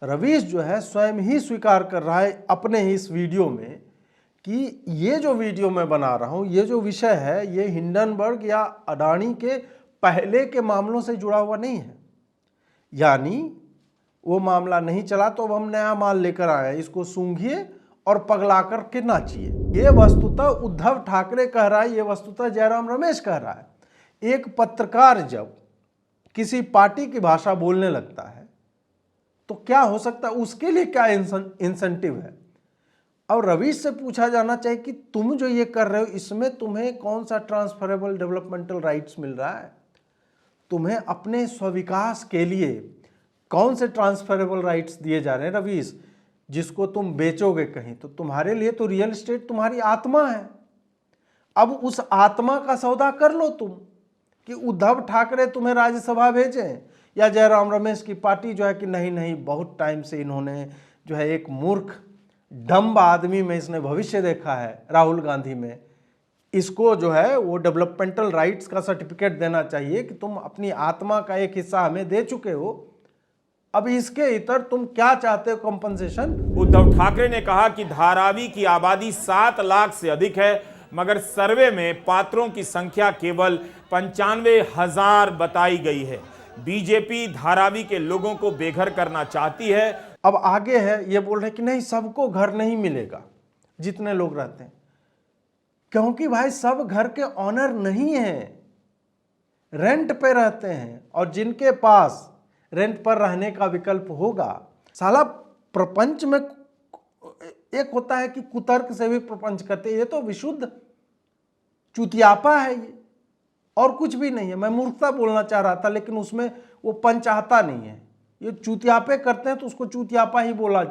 रवीश जो है स्वयं ही स्वीकार कर रहा है अपने ही इस वीडियो में कि ये जो वीडियो मैं बना रहा हूँ, ये जो विषय है, ये हिंडनबर्ग या अडानी के पहले के मामलों से जुड़ा हुआ नहीं है। यानी वो मामला नहीं चला तो अब हम नया माल लेकर आए, इसको सूंघिए और पगला कर के नाचिए। ये वस्तुतः उद्धव ठाकरे कह रहा है, ये वस्तुतः जयराम रमेश कह रहा है। एक पत्रकार जब किसी पार्टी की भाषा बोलने लगता है तो क्या हो सकता है, उसके लिए क्या इंसेंटिव है। और रवीश से पूछा जाना चाहिए कि तुम जो ये कर रहे हो इसमें तुम्हें कौन सा ट्रांसफरेबल डेवलपमेंटल राइट्स मिल रहा है, तुम्हें अपने स्विकास के लिए कौन से ट्रांसफरेबल राइट्स दिए जा रहे हैं। रवीश, जिसको तुम बेचोगे कहीं तो तुम्हारे लिए तो रियल एस्टेट तुम्हारी आत्मा है। अब उस आत्मा का सौदा कर लो तुम, कि उद्धव ठाकरे तुम्हें राज्यसभा भेजें या जयराम रमेश की पार्टी जो है कि नहीं नहीं, बहुत टाइम से इन्होंने जो है एक मूर्ख डम्ब आदमी में इसने भविष्य देखा है, राहुल गांधी में, इसको जो है वो डेवलपमेंटल राइट्स का सर्टिफिकेट देना चाहिए कि तुम अपनी आत्मा का एक हिस्सा हमें दे चुके हो, अब इसके इतर तुम क्या चाहते हो कंपनसेशन। उद्धव ठाकरे ने कहा कि धारावी की आबादी 7 लाख से अधिक है, मगर सर्वे में पात्रों की संख्या केवल 95,000 बताई गई है। बीजेपी धारावी के लोगों को बेघर करना चाहती है। अब आगे है, ये बोल रहे कि नहीं सबको घर नहीं मिलेगा जितने लोग रहते हैं, क्योंकि भाई सब घर के ऑनर नहीं हैं, रेंट पे रहते हैं। और जिनके पास रेंट पर रहने का विकल्प होगा, साला प्रपंच में एक होता है कि कुतर्क से भी प्रपंच करते, ये तो विशुद्ध चुतियापा है ये, और कुछ भी नहीं है। मैं मूर्खता बोलना चाह रहा था लेकिन उसमें वो पंचाहता नहीं है। ये चूतियापे करते हैं तो उसको चूतियापा ही बोला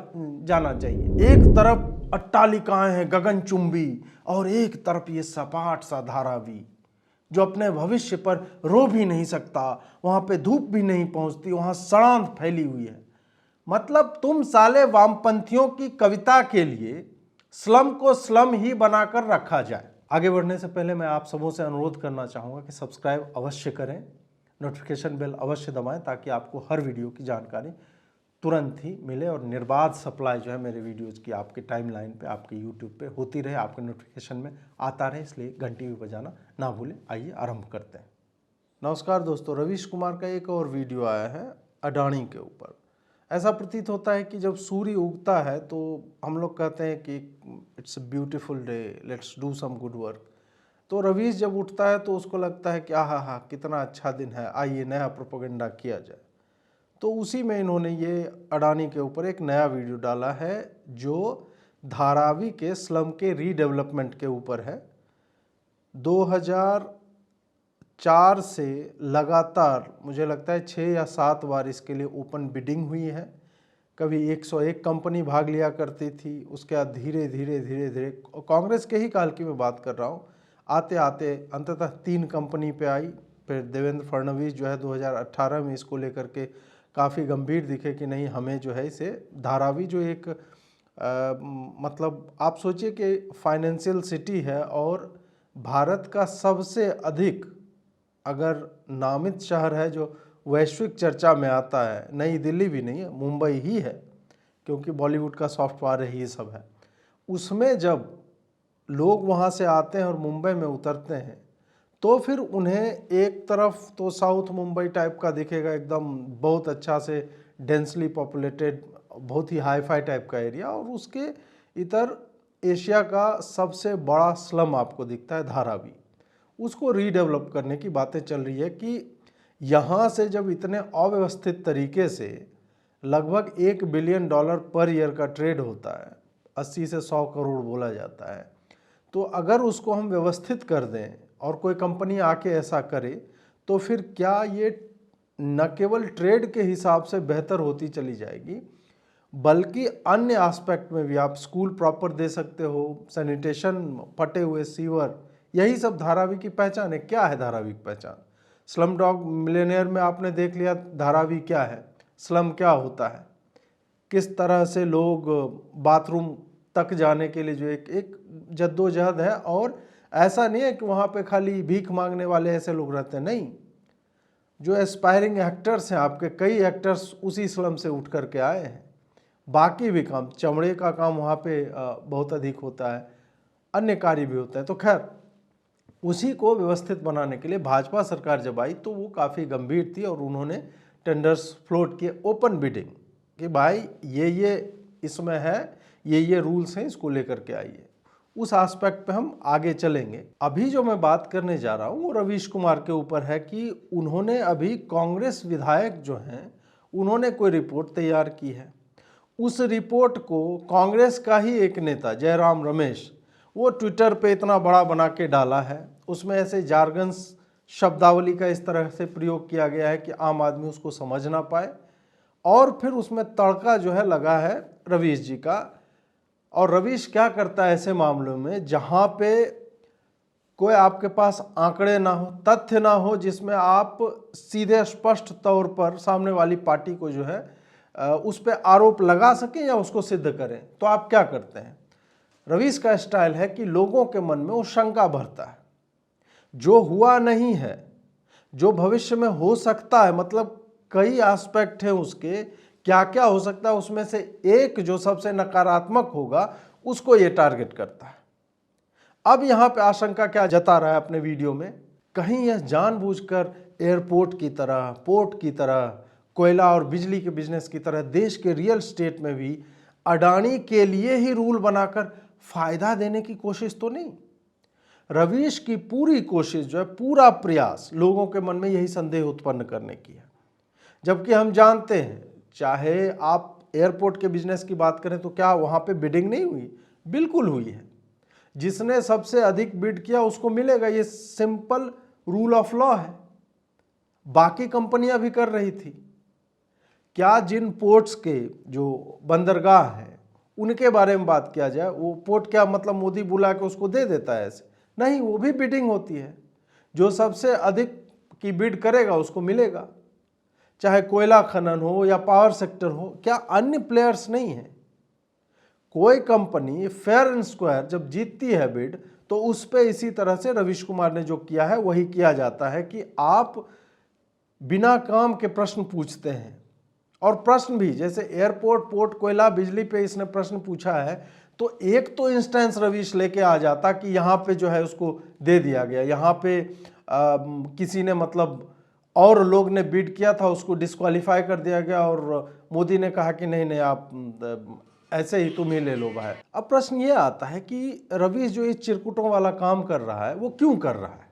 जाना चाहिए। एक तरफ अट्टालिकाएं हैं गगनचुंबी और एक तरफ ये सपाट सा धारावी जो अपने भविष्य पर रो भी नहीं सकता, वहां पे धूप भी नहीं पहुंचती, वहां सड़ांध फैली हुई है। मतलब तुम साले वामपंथियों की कविता के लिए स्लम को स्लम ही बनाकर रखा जाए। आगे बढ़ने से पहले मैं आप सबों से अनुरोध करना चाहूँगा कि सब्सक्राइब अवश्य करें, नोटिफिकेशन बेल अवश्य दबाएं ताकि आपको हर वीडियो की जानकारी तुरंत ही मिले और निर्बाध सप्लाई जो है मेरे वीडियोज़ की आपके टाइमलाइन पे, आपके यूट्यूब पे होती रहे, आपके नोटिफिकेशन में आता रहे। इसलिए घंटी भी बजाना ना भूलें। आइए आरंभ करते हैं। नमस्कार दोस्तों, रवीश कुमार का एक और वीडियो आया है अडानी के ऊपर। ऐसा प्रतीत होता है कि जब सूर्य उगता है तो हम लोग कहते हैं कि it's a beautiful day, let's do some good work. तो रवीश जब उठता है तो उसको लगता है कि आहा कितना अच्छा दिन है, आइए नया प्रोपेगेंडा किया जाए। तो उसी में इन्होंने ये अडानी के ऊपर एक नया वीडियो डाला है जो धारावी के स्लम के रीडेवलपमेंट के ऊपर है। 2004 से लगातार मुझे लगता है 6 या 7 बार इसके लिए ओपन बिडिंग हुई है। कभी 101 कंपनी भाग लिया करती थी, उसके बाद धीरे धीरे कांग्रेस के ही काल की मैं बात कर रहा हूँ, आते आते अंततः 3 कंपनी पे आई। फिर देवेंद्र फडणवीस जो है 2018 में इसको लेकर के काफ़ी गंभीर दिखे कि नहीं, हमें जो है इसे धारावी जो एक मतलब आप सोचिए कि फाइनेंशियल सिटी है और भारत का सबसे अधिक अगर नामित शहर है जो वैश्विक चर्चा में आता है, नई दिल्ली भी नहीं है, मुंबई ही है, क्योंकि बॉलीवुड का सॉफ्ट पावर ही सब है। उसमें जब लोग वहाँ से आते हैं और मुंबई में उतरते हैं तो फिर उन्हें एक तरफ तो साउथ मुंबई टाइप का दिखेगा, एकदम बहुत अच्छा से डेंसली पॉपुलेटेड, बहुत ही हाई फाई टाइप का एरिया, और उसके इधर एशिया का सबसे बड़ा स्लम आपको दिखता है धारावी। उसको रीडेवलप करने की बातें चल रही है कि यहाँ से जब इतने अव्यवस्थित तरीके से लगभग $1 बिलियन पर ईयर का ट्रेड होता है, 80 से 100 करोड़ बोला जाता है, तो अगर उसको हम व्यवस्थित कर दें और कोई कंपनी आके ऐसा करे तो फिर क्या ये न केवल ट्रेड के हिसाब से बेहतर होती चली जाएगी बल्कि अन्य एस्पेक्ट में भी आप स्कूल प्रॉपर दे सकते हो, सैनिटेशन, फटे हुए सीवर, यही सब धारावी की पहचान है। क्या है धारावी की पहचान? स्लम डॉग मिलियनेयर में आपने देख लिया धारावी क्या है, स्लम क्या होता है, किस तरह से लोग बाथरूम तक जाने के लिए जो एक जद्दोजहद है। और ऐसा नहीं है कि वहाँ पे खाली भीख मांगने वाले ऐसे लोग रहते हैं, नहीं, जो एस्पायरिंग एक्टर्स हैं, आपके कई एक्टर्स उसी स्लम से उठ करके आए हैं। बाकी भी काम, चमड़े का काम वहाँ पे बहुत अधिक होता है, अन्य कार्य भी होता है। तो खैर उसी को व्यवस्थित बनाने के लिए भाजपा सरकार जब आई तो वो काफ़ी गंभीर थी और उन्होंने टेंडर्स फ्लोट किए, ओपन बिडिंग, कि भाई ये इसमें है, ये रूल्स हैं, इसको लेकर के आइए। उस एस्पेक्ट पे हम आगे चलेंगे। अभी जो मैं बात करने जा रहा हूँ वो रवीश कुमार के ऊपर है कि उन्होंने अभी कांग्रेस विधायक जो हैं उन्होंने कोई रिपोर्ट तैयार की है। उस रिपोर्ट को कांग्रेस का ही एक नेता जयराम रमेश वो ट्विटर पे इतना बड़ा बना के डाला है। उसमें ऐसे जार्गन्स शब्दावली का इस तरह से प्रयोग किया गया है कि आम आदमी उसको समझ ना पाए, और फिर उसमें तड़का जो है लगा है रवीश जी का। और रवीश क्या करता है ऐसे मामलों में जहाँ पे कोई आपके पास आंकड़े ना हो, तथ्य ना हो, जिसमें आप सीधे स्पष्ट तौर पर सामने वाली पार्टी को जो है उस पर आरोप लगा सकें या उसको सिद्ध करें, तो आप क्या करते हैं। रवीश का स्टाइल है कि लोगों के मन में वो शंका भरता है, जो हुआ नहीं है, जो भविष्य में हो सकता है, मतलब कई एस्पेक्ट है उसके, क्या क्या हो सकता है, उसमें से एक जो सबसे नकारात्मक होगा उसको ये टारगेट करता है। अब यहाँ पे आशंका क्या जता रहा है अपने वीडियो में, कहीं यह जानबूझकर एयरपोर्ट की तरह, पोर्ट की तरह, कोयला और बिजली के बिजनेस की तरह देश के रियल स्टेट में भी अडानी के लिए ही रूल बनाकर फायदा देने की कोशिश तो नहीं। रवीश की पूरी कोशिश जो है, पूरा प्रयास लोगों के मन में यही संदेह उत्पन्न करने की है। जबकि हम जानते हैं, चाहे आप एयरपोर्ट के बिजनेस की बात करें तो क्या वहाँ पे बिडिंग नहीं हुई? बिल्कुल हुई है। जिसने सबसे अधिक बिड किया उसको मिलेगा, ये सिंपल रूल ऑफ लॉ है। बाकी कंपनियां भी कर रही थी। क्या जिन पोर्ट्स के जो बंदरगाह हैं उनके बारे में बात किया जाए, वो पोर्ट क्या मतलब मोदी बुला के उसको दे देता है ऐसे? नहीं, वो भी बिडिंग होती है। जो सबसे अधिक की बिड करेगा उसको मिलेगा, चाहे कोयला खनन हो या पावर सेक्टर हो। क्या अन्य प्लेयर्स नहीं है? कोई कंपनी फेयर एंड स्क्वायर जब जीतती है बिड, तो उस पे इसी तरह से रवीश कुमार ने जो किया है वही किया जाता है कि आप बिना काम के प्रश्न पूछते हैं। और प्रश्न भी जैसे एयरपोर्ट, पोर्ट, कोयला, बिजली पे इसने प्रश्न पूछा है, तो एक तो इंस्टेंस रवीश लेके आ जाता कि यहाँ पे जो है उसको दे दिया गया, यहाँ पे किसी ने मतलब और लोग ने बिड किया था उसको डिस्क्वालीफाई कर दिया गया और मोदी ने कहा कि नहीं नहीं आप ऐसे ही तुम ही ले लो बाहर। अब प्रश्न ये आता है कि रवीश जो इस चिरकुटों वाला काम कर रहा है वो क्यों कर रहा है?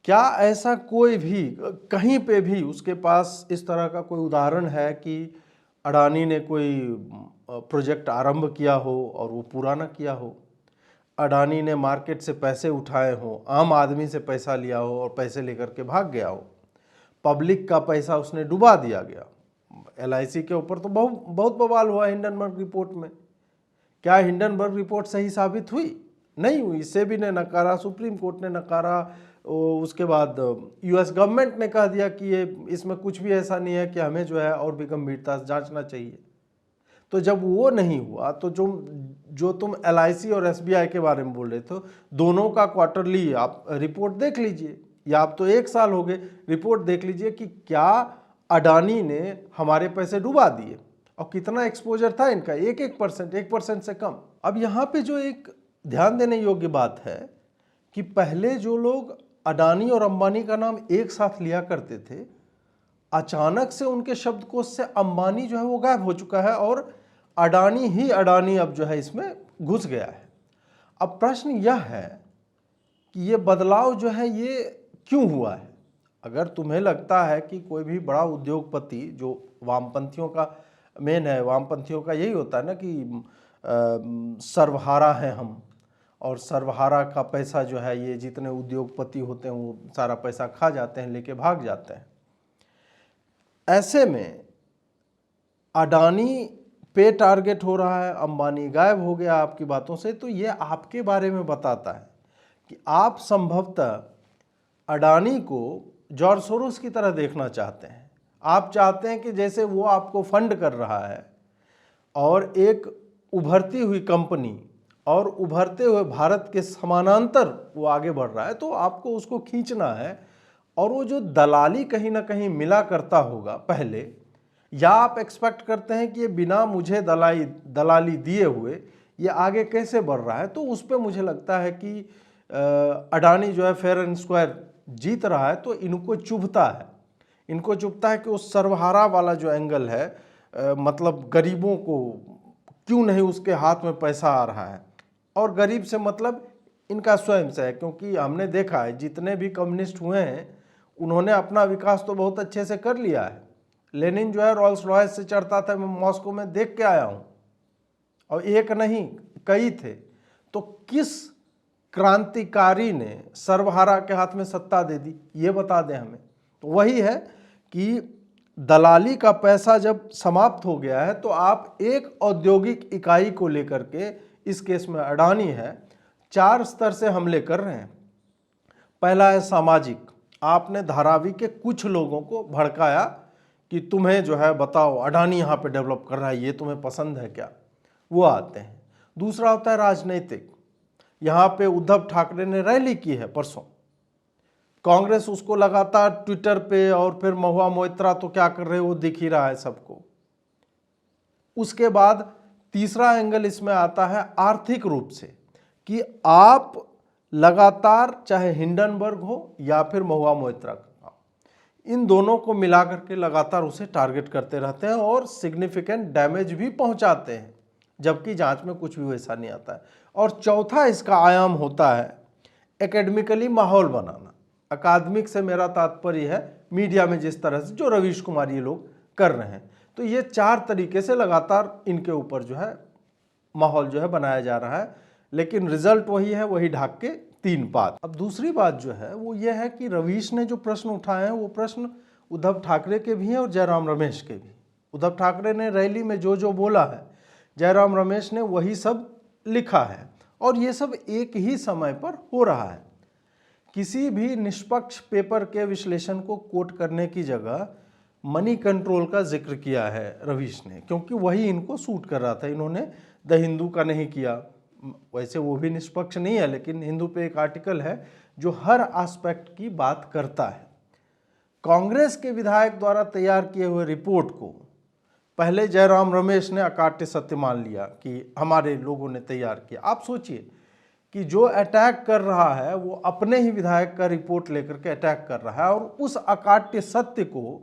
क्या ऐसा कोई भी कहीं पे भी उसके पास इस तरह का कोई उदाहरण है कि अडानी ने कोई प्रोजेक्ट आरंभ किया हो और वो पूरा ना किया हो? अडानी ने मार्केट से पैसे उठाए हो, आम आदमी से पैसा लिया हो और पैसे लेकर के भाग गया हो, पब्लिक का पैसा उसने डुबा दिया गया। LIC के ऊपर तो बहुत बवाल हुआ हिंडनबर्ग रिपोर्ट में। क्या हिंडनबर्ग रिपोर्ट सही साबित हुई? नहीं हुई। सेबी ने नकारा, सुप्रीम कोर्ट ने नकारा, उसके बाद US गवर्नमेंट ने कह दिया कि ये इसमें कुछ भी ऐसा नहीं है कि हमें जो है और भी गंभीरता से जांचना चाहिए। तो जब वो नहीं हुआ तो जो तुम LIC और SBI के बारे में बोल रहे थे, दोनों का क्वार्टरली आप रिपोर्ट देख लीजिए, या आप तो 1 साल हो गए, रिपोर्ट देख लीजिए कि क्या अडानी ने हमारे पैसे डुबा दिए और कितना एक्सपोजर था इनका, 1% से कम। अब यहाँ पे जो एक ध्यान देने योग्य बात है कि पहले जो लोग अडानी और अंबानी का नाम एक साथ लिया करते थे, अचानक से उनके शब्दकोश से अंबानी जो है वो गायब हो चुका है और अडानी ही अडानी अब जो है इसमें घुस गया है। अब प्रश्न यह है कि ये बदलाव जो है ये क्यों हुआ है? अगर तुम्हें लगता है कि कोई भी बड़ा उद्योगपति जो वामपंथियों का मेन है, वामपंथियों का यही होता है ना कि सर्वहारा हैं हम, और सर्वहारा का पैसा जो है ये जितने उद्योगपति होते हैं वो सारा पैसा खा जाते हैं, लेके भाग जाते हैं। ऐसे में अडानी पे टारगेट हो रहा है, अंबानी गायब हो गया आपकी बातों से, तो ये आपके बारे में बताता है कि आप संभवतः अडानी को जॉर्ज सोरोस की तरह देखना चाहते हैं। आप चाहते हैं कि जैसे वो आपको फंड कर रहा है और एक उभरती हुई कंपनी और उभरते हुए भारत के समानांतर वो आगे बढ़ रहा है, तो आपको उसको खींचना है। और वो जो दलाली कहीं ना कहीं मिला करता होगा पहले, या आप एक्सपेक्ट करते हैं कि ये बिना मुझे दलाली दिए हुए ये आगे कैसे बढ़ रहा है? तो उस पर मुझे लगता है कि अडानी जो है फेयर एंड स्क्वायर जीत रहा है, तो इनको चुभता है। इनको चुभता है कि उस सर्वहारा वाला जो एंगल है, मतलब गरीबों को क्यों नहीं उसके हाथ में पैसा आ रहा है। और गरीब से मतलब इनका स्वयं से है, क्योंकि हमने देखा है जितने भी कम्युनिस्ट हुए हैं उन्होंने अपना विकास तो बहुत अच्छे से कर लिया है। लेनिन जो है रोल्स रॉयस से चढ़ता था, मैं मॉस्को में देख के आया हूँ, और एक नहीं कई थे। तो किस क्रांतिकारी ने सर्वहारा के हाथ में सत्ता दे दी, ये बता दें हमें। तो वही है कि दलाली का पैसा जब समाप्त हो गया है तो आप एक औद्योगिक इकाई को लेकर के, इस केस में अडानी है, 4 स्तर से हमले कर रहे हैं। पहला है सामाजिक, आपने धारावी के कुछ लोगों को भड़काया कि तुम्हें जो है बताओ अडानी यहाँ पे डेवलप कर रहा है, ये तुम्हें पसंद है क्या, वो आते हैं। दूसरा होता है राजनीतिक, यहाँ पे उद्धव ठाकरे ने रैली की है परसों, कांग्रेस उसको लगातार ट्विटर पे, और फिर महुआ मोइत्रा तो क्या कर रहे हो दिख ही रहा है सबको। उसके बाद तीसरा एंगल इसमें आता है आर्थिक रूप से, कि आप लगातार चाहे हिंडनबर्ग हो या फिर महुआ मोइत्रा का, इन दोनों को मिला करके लगातार उसे टारगेट करते रहते हैं और सिग्निफिकेंट डैमेज भी पहुंचाते हैं, जबकि जांच में कुछ भी वैसा नहीं आता है। और चौथा इसका आयाम होता है एकेडमिकली माहौल बनाना। अकादमिक से मेरा तात्पर्य है मीडिया में जिस तरह से जो रवीश कुमार ये लोग कर रहे हैं। तो ये 4 तरीके से लगातार इनके ऊपर जो है माहौल जो है बनाया जा रहा है, लेकिन रिजल्ट वही है, वही ढाक के 3 बात। अब दूसरी बात जो है वो ये है कि रवीश ने जो प्रश्न उठाए हैं वो प्रश्न उद्धव ठाकरे के भी हैं और जयराम रमेश के भी। उद्धव ठाकरे ने रैली में जो जो बोला है, जयराम रमेश ने वही सब लिखा है, और ये सब एक ही समय पर हो रहा है। किसी भी निष्पक्ष पेपर के विश्लेषण को कोट करने की जगह मनी कंट्रोल का जिक्र किया है रवीश ने, क्योंकि वही इनको सूट कर रहा था। इन्होंने द हिंदू का नहीं किया, वैसे वो भी निष्पक्ष नहीं है, लेकिन हिंदू पे एक आर्टिकल है जो हर एस्पेक्ट की बात करता है। कांग्रेस के विधायक द्वारा तैयार किए हुए रिपोर्ट को पहले जयराम रमेश ने अकाट्य सत्य मान लिया कि हमारे लोगों ने तैयार किया। आप सोचिए कि जो अटैक कर रहा है वो अपने ही विधायक का रिपोर्ट लेकर के अटैक कर रहा है, और उस अकाट्य सत्य को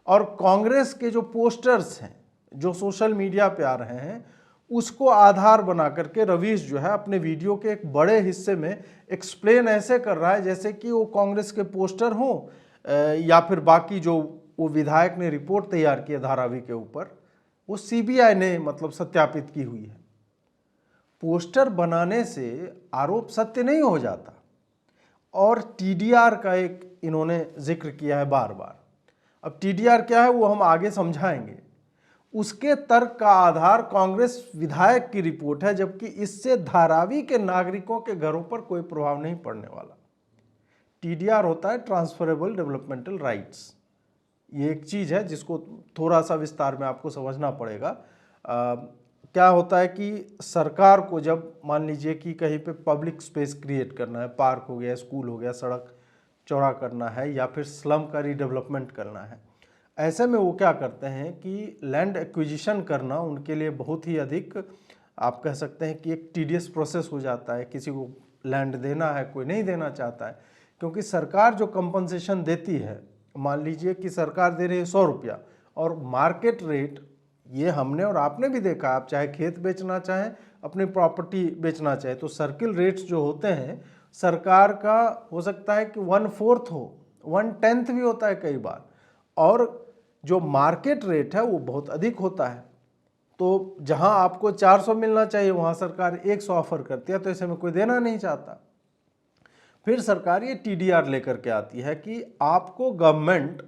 और कांग्रेस के जो पोस्टर्स हैं जो सोशल मीडिया पे आ रहे हैं उसको आधार बना करके रवीश जो है अपने वीडियो के एक बड़े हिस्से में एक्सप्लेन ऐसे कर रहा है जैसे कि वो कांग्रेस के पोस्टर हों या फिर बाकी जो वो विधायक ने रिपोर्ट तैयार की है धारावी के ऊपर, वो सीबीआई ने मतलब सत्यापित की हुई है। पोस्टर बनाने से आरोप सत्य नहीं हो जाता। और टीडीआर का एक इन्होंने जिक्र किया है बार बार। अब टीडीआर क्या है वो हम आगे समझाएंगे। उसके तर्क का आधार कांग्रेस विधायक की रिपोर्ट है, जबकि इससे धारावी के नागरिकों के घरों पर कोई प्रभाव नहीं पड़ने वाला। टीडीआर होता है ट्रांसफरेबल डेवलपमेंटल राइट्स। ये एक चीज़ है जिसको थोड़ा सा विस्तार में आपको समझना पड़ेगा। क्या होता है कि सरकार को जब मान लीजिए कि कहीं पे पब्लिक स्पेस क्रिएट करना है, पार्क हो गया, स्कूल हो गया, सड़क चौड़ा करना है, या फिर स्लम का रीडेवलपमेंट करना है, ऐसे में वो क्या करते हैं कि लैंड एक्विजिशन करना उनके लिए बहुत ही अधिक, आप कह सकते हैं कि एक टीडियस प्रोसेस हो जाता है। किसी को लैंड देना है, कोई नहीं देना चाहता है, क्योंकि सरकार जो कंपनसेशन देती है, मान लीजिए कि सरकार दे रही है 100 रुपया और मार्केट रेट, ये हमने और आपने भी देखा, आप चाहे खेत बेचना चाहें, अपनी प्रॉपर्टी बेचना चाहें, तो सर्किल रेट्स जो होते हैं सरकार का हो सकता है कि 1/4 हो, 1/10 भी होता है कई बार, और जो मार्केट रेट है वो बहुत अधिक होता है। तो जहां आपको 400 मिलना चाहिए वहां सरकार 100 ऑफर करती है, तो ऐसे में कोई देना नहीं चाहता। फिर सरकार ये टीडीआर लेकर के आती है कि आपको गवर्नमेंट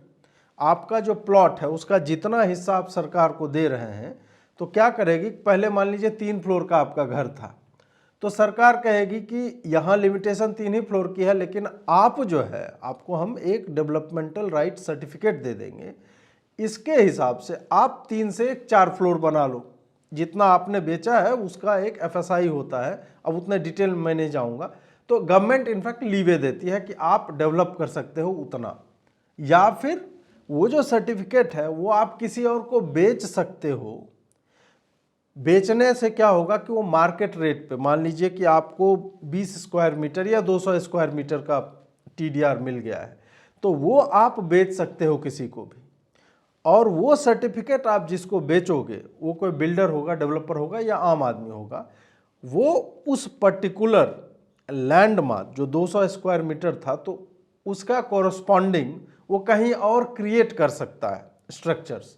आपका जो प्लॉट है उसका जितना हिस्सा आप सरकार को दे रहे हैं, तो क्या करेगी, पहले मान लीजिए 3 फ्लोर का आपका घर था, तो सरकार कहेगी कि यहाँ लिमिटेशन 3 ही फ्लोर की है, लेकिन आप जो है आपको हम एक डेवलपमेंटल राइट सर्टिफिकेट दे देंगे, इसके हिसाब से आप 3 से 4 फ्लोर बना लो, जितना आपने बेचा है उसका एक एफएसआई होता है। अब उतने डिटेल में मैं नहीं जाऊँगा। तो गवर्नमेंट इनफैक्ट लीवे देती है कि आप डेवलप कर सकते हो उतना, या फिर वो जो सर्टिफिकेट है वो आप किसी और को बेच सकते हो। बेचने से क्या होगा कि वो मार्केट रेट पे, मान लीजिए कि आपको 20 स्क्वायर मीटर या 200 स्क्वायर मीटर का टीडीआर मिल गया है, तो वो आप बेच सकते हो किसी को भी। और वो सर्टिफिकेट आप जिसको बेचोगे वो कोई बिल्डर होगा, डेवलपर होगा या आम आदमी होगा, वो उस पर्टिकुलर लैंड मार्क जो 200 स्क्वायर मीटर था तो उसका कॉरस्पॉन्डिंग वो कहीं और क्रिएट कर सकता है स्ट्रक्चर्स।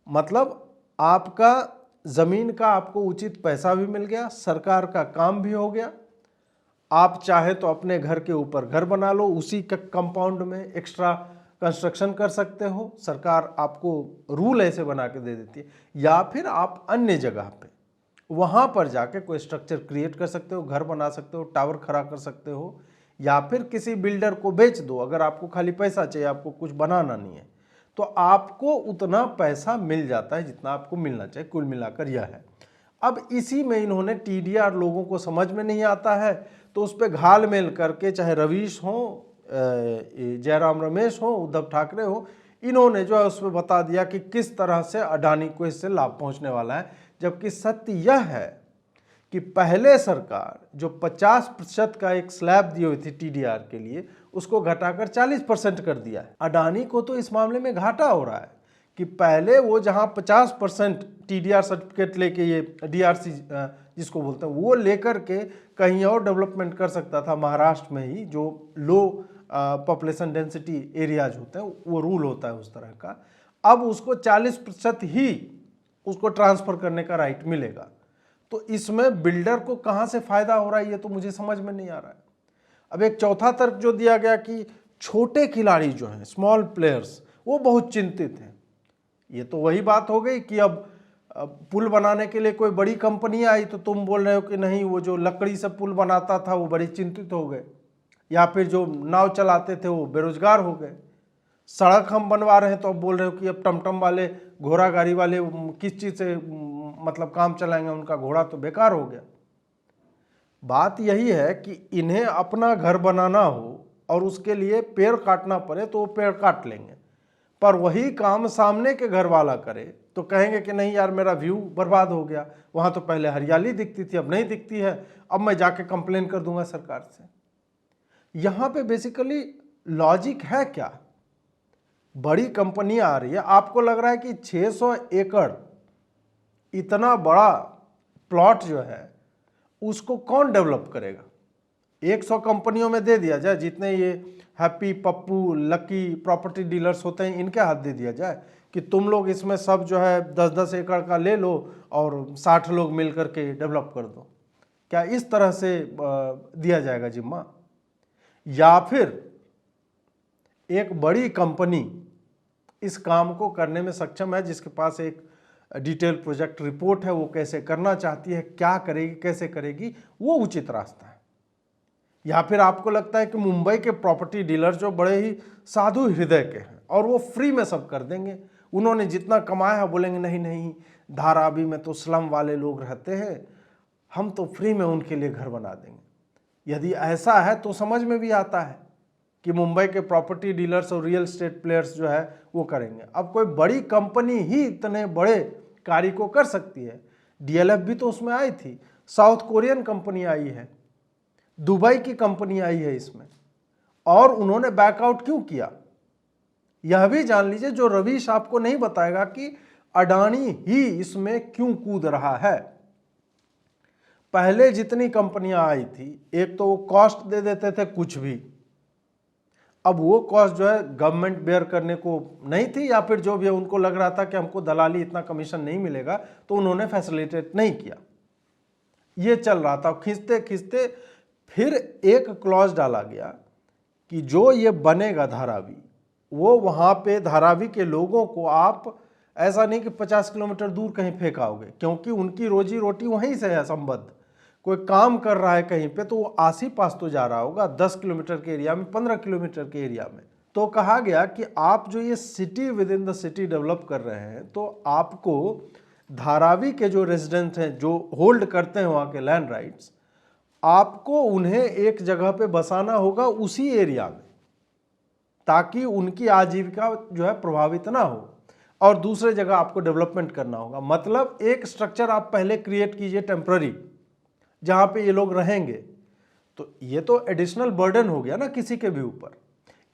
मतलब आपका ज़मीन का आपको उचित पैसा भी मिल गया, सरकार का काम भी हो गया। आप चाहे तो अपने घर के ऊपर घर बना लो, उसी के कंपाउंड में एक्स्ट्रा कंस्ट्रक्शन कर सकते हो, सरकार आपको रूल ऐसे बना के दे देती है। या फिर आप अन्य जगह पे वहाँ पर जाके कोई स्ट्रक्चर क्रिएट कर सकते हो, घर बना सकते हो, टावर खड़ा कर सकते हो, या फिर किसी बिल्डर को बेच दो। अगर आपको खाली पैसा चाहिए, आपको कुछ बनाना नहीं है, तो आपको उतना पैसा मिल जाता है जितना आपको मिलना चाहिए। कुल मिलाकर यह है। अब इसी में इन्होंने टीडीआर लोगों को समझ में नहीं आता है तो उस पर घाल मेल करके, चाहे रवीश हो, जयराम रमेश हो, उद्धव ठाकरे हो, इन्होंने जो है उस पर बता दिया कि किस तरह से अडानी को इससे लाभ पहुंचने वाला है। जबकि सत्य यह है कि पहले सरकार जो 50% का एक स्लैब दी हुई थी टीडीआर के लिए, उसको घटाकर 40% कर दिया है। अडानी को तो इस मामले में घाटा हो रहा है कि पहले वो जहां 50% टीडीआर सर्टिफिकेट लेके, ये डीआरसी जिसको बोलते हैं, वो लेकर के कहीं और डेवलपमेंट कर सकता था महाराष्ट्र में ही, जो लो पॉपुलेशन डेंसिटी एरियाज होते हैं, वो रूल होता है उस तरह का। अब उसको 40% ही उसको ट्रांसफर करने का राइट मिलेगा। तो इसमें बिल्डर को कहाँ से फायदा हो रहा है ये तो मुझे समझ में नहीं आ रहा है। अब एक चौथा तर्क जो दिया गया कि छोटे खिलाड़ी जो हैं, स्मॉल प्लेयर्स, वो बहुत चिंतित हैं। ये तो वही बात हो गई कि अब पुल बनाने के लिए कोई बड़ी कंपनी आई तो तुम बोल रहे हो कि नहीं, वो जो लकड़ी से पुल बनाता था वो बड़ी चिंतित हो गए, या फिर जो नाव चलाते थे वो बेरोजगार हो गए। सड़क हम बनवा रहे हैं तो अब बोल रहे हो कि अब टमटम वाले, घोड़ा गाड़ी वाले किस चीज़ से मतलब काम चलाएंगे, उनका घोड़ा तो बेकार हो गया। बात यही है कि इन्हें अपना घर बनाना हो और उसके लिए पेड़ काटना पड़े तो वो पेड़ काट लेंगे, पर वही काम सामने के घर वाला करे तो कहेंगे कि नहीं यार, मेरा व्यू बर्बाद हो गया, वहाँ तो पहले हरियाली दिखती थी अब नहीं दिखती है, अब मैं जाके कंप्लेन कर दूंगा सरकार से। यहाँ पे बेसिकली लॉजिक है क्या? बड़ी कंपनी आ रही है, आपको लग रहा है कि 600 एकड़ इतना बड़ा प्लॉट जो है उसको कौन डेवलप करेगा? 100 कंपनियों में दे दिया जाए, जितने ये happy, Pappu, lucky property dealers होते हैं, इनके हाथ दे दिया जाए कि तुम लोग इसमें सब जो है 10-10 एकड़ का ले लो और 60 लोग मिल करके डेवलप कर दो। क्या इस तरह से दिया जाएगा जिम्मा? या फिर एक बड़ी कंपनी इस काम को करने में सक्षम है, जिसके पास एक डिटेल प्रोजेक्ट रिपोर्ट है, वो कैसे करना चाहती है, क्या करेगी, कैसे करेगी, वो उचित रास्ता है। या फिर आपको लगता है कि मुंबई के प्रॉपर्टी डीलर जो बड़े ही साधु हृदय के हैं और वो फ्री में सब कर देंगे, उन्होंने जितना कमाया है बोलेंगे नहीं नहीं, धारावी में तो स्लम वाले लोग रहते हैं, हम तो फ्री में उनके लिए घर बना देंगे। यदि ऐसा है तो समझ में भी आता है कि मुंबई के प्रॉपर्टी डीलर्स और रियल एस्टेट प्लेयर्स जो है वो करेंगे। अब कोई बड़ी कंपनी ही इतने बड़े कार्य को कर सकती है। डीएलएफ भी तो उसमें आई थी, साउथ कोरियन कंपनी आई है, दुबई की कंपनी आई है इसमें, और उन्होंने बैकआउट क्यों किया? यह भी जान लीजिए, जो रवीश आपको नहीं बताएगा कि अडानी ही इसमें क्यों कूद रहा है। पहले जितनी कंपनियां आई थी, एक तो वो कॉस्ट दे देते थे कुछ भी, अब वो कॉस्ट जो है गवर्नमेंट बेयर करने को नहीं थी, या फिर जो भी है उनको लग रहा था कि हमको दलाली इतना कमीशन नहीं मिलेगा तो उन्होंने फैसिलिटेट नहीं किया। ये चल रहा था, खींचते खींचते फिर एक क्लॉज डाला गया कि जो ये बनेगा धारावी, वो वहाँ पे धारावी के लोगों को आप ऐसा नहीं कि 50 किलोमीटर दूर कहीं फेंकाओगे, क्योंकि उनकी रोजी रोटी वहीं से है संबद्ध। कोई काम कर रहा है कहीं पे तो वो आस ही पास तो जा रहा होगा, 10 किलोमीटर के एरिया में, 15 किलोमीटर के एरिया में। तो कहा गया कि आप जो ये city with in the city develop कर रहे हैं, तो आपको धारावी के जो रेजिडेंट हैं, जो होल्ड करते हैं वहाँ के लैंड राइट्स, आपको उन्हें एक जगह पे बसाना होगा उसी एरिया में। ताकि उनकी आजीविका जो है प्रभावित ना हो, और दूसरे जगह आपको डेवलपमेंट करना होगा। मतलब एक स्ट्रक्चर आप पहले क्रिएट कीजिए टेम्पररी, जहां पे ये लोग रहेंगे। तो ये तो एडिशनल बर्डन हो गया ना किसी के भी ऊपर।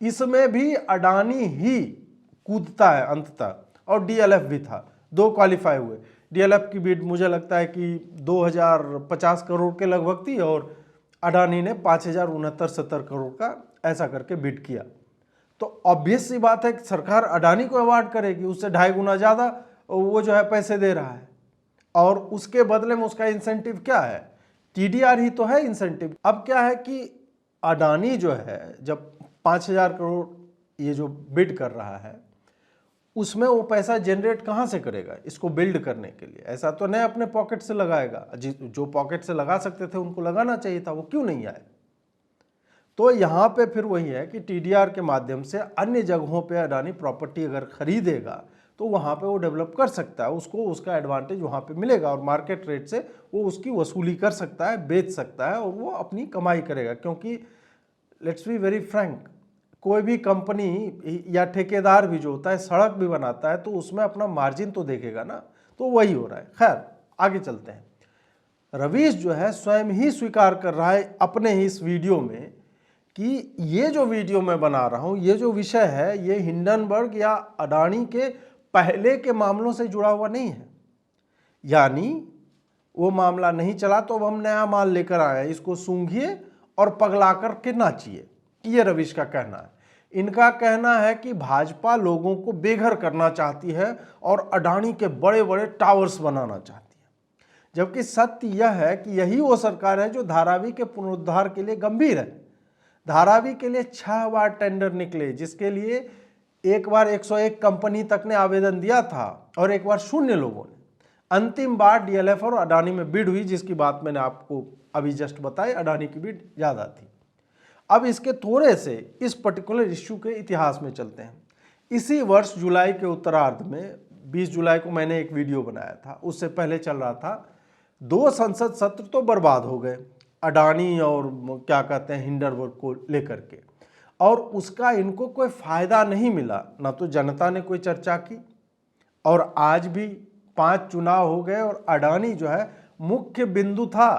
इसमें भी अडानी ही कूदता है अंततः, और डीएलएफ भी था, 2 क्वालिफाई हुए। डीएलएफ की बिड मुझे लगता है कि 2050 करोड़ के लगभग थी, और अडानी ने 5069-70 करोड़ का ऐसा करके बिड किया। तो ऑब्वियस सी बात है कि सरकार अडानी को अवार्ड करेगी, उससे 2.5 गुना ज़्यादा वो जो है पैसे दे रहा है, और उसके बदले में उसका इंसेंटिव क्या है? टीडीआर ही तो है इंसेंटिव। अब क्या है कि अडानी जो है जब 5000 करोड़ ये जो बिड कर रहा है, उसमें वो पैसा जनरेट कहाँ से करेगा इसको बिल्ड करने के लिए? ऐसा तो नहीं अपने पॉकेट से लगाएगा। जो पॉकेट से लगा सकते थे उनको लगाना चाहिए था, वो क्यों नहीं आए? तो यहाँ पे फिर वही है कि टीडीआर के माध्यम से अन्य जगहों पे अडानी प्रॉपर्टी अगर खरीदेगा तो वहाँ पे वो डेवलप कर सकता है, उसको उसका एडवांटेज वहाँ पे मिलेगा, और मार्केट रेट से वो उसकी वसूली कर सकता है, बेच सकता है, और वो अपनी कमाई करेगा। क्योंकि लेट्स बी वेरी फ्रैंक, कोई भी कंपनी या ठेकेदार भी जो होता है, सड़क भी बनाता है, तो उसमें अपना मार्जिन तो देखेगा ना। तो वही हो रहा है। खैर आगे चलते हैं। रवीश जो है स्वयं ही स्वीकार कर रहा है अपने ही इस वीडियो में कि ये जो वीडियो मैं बना रहा हूँ, ये जो विषय है, ये हिंडनबर्ग या अडानी के पहले के मामलों से जुड़ा हुआ नहीं है। यानी वो मामला नहीं चला तो अब हम नया माल लेकर आए हैं, इसको सूंघिए और पगला कर के नाचिए। ये रवीश का कहना है। इनका कहना है कि भाजपा लोगों को बेघर करना चाहती है और अडानी के बड़े बड़े टावर्स बनाना चाहती है, जबकि सत्य यह है कि यही वो सरकार है जो धारावी के पुनरुद्धार के लिए गंभीर है। धारावी के लिए 6 बार टेंडर निकले, जिसके लिए एक बार 101 कंपनी तक ने आवेदन दिया था और एक बार 0 लोगों ने। अंतिम बार डीएलएफ और अडानी में बिड हुई, जिसकी बात मैंने आपको अभी जस्ट बताई। अडानी की बिड ज़्यादा थी। अब इसके थोड़े से इस पर्टिकुलर इश्यू के इतिहास में चलते हैं। इसी वर्ष जुलाई के उत्तरार्ध में 20 जुलाई को मैंने एक वीडियो बनाया था, उससे पहले चल रहा था 2 संसद सत्र तो बर्बाद हो गए अडानी और क्या कहते हैं हिंडनबर्ग को लेकर के, और उसका इनको कोई फायदा नहीं मिला। ना तो जनता ने कोई चर्चा की, और आज भी 5 चुनाव हो गए और अडानी जो है मुख्य बिंदु था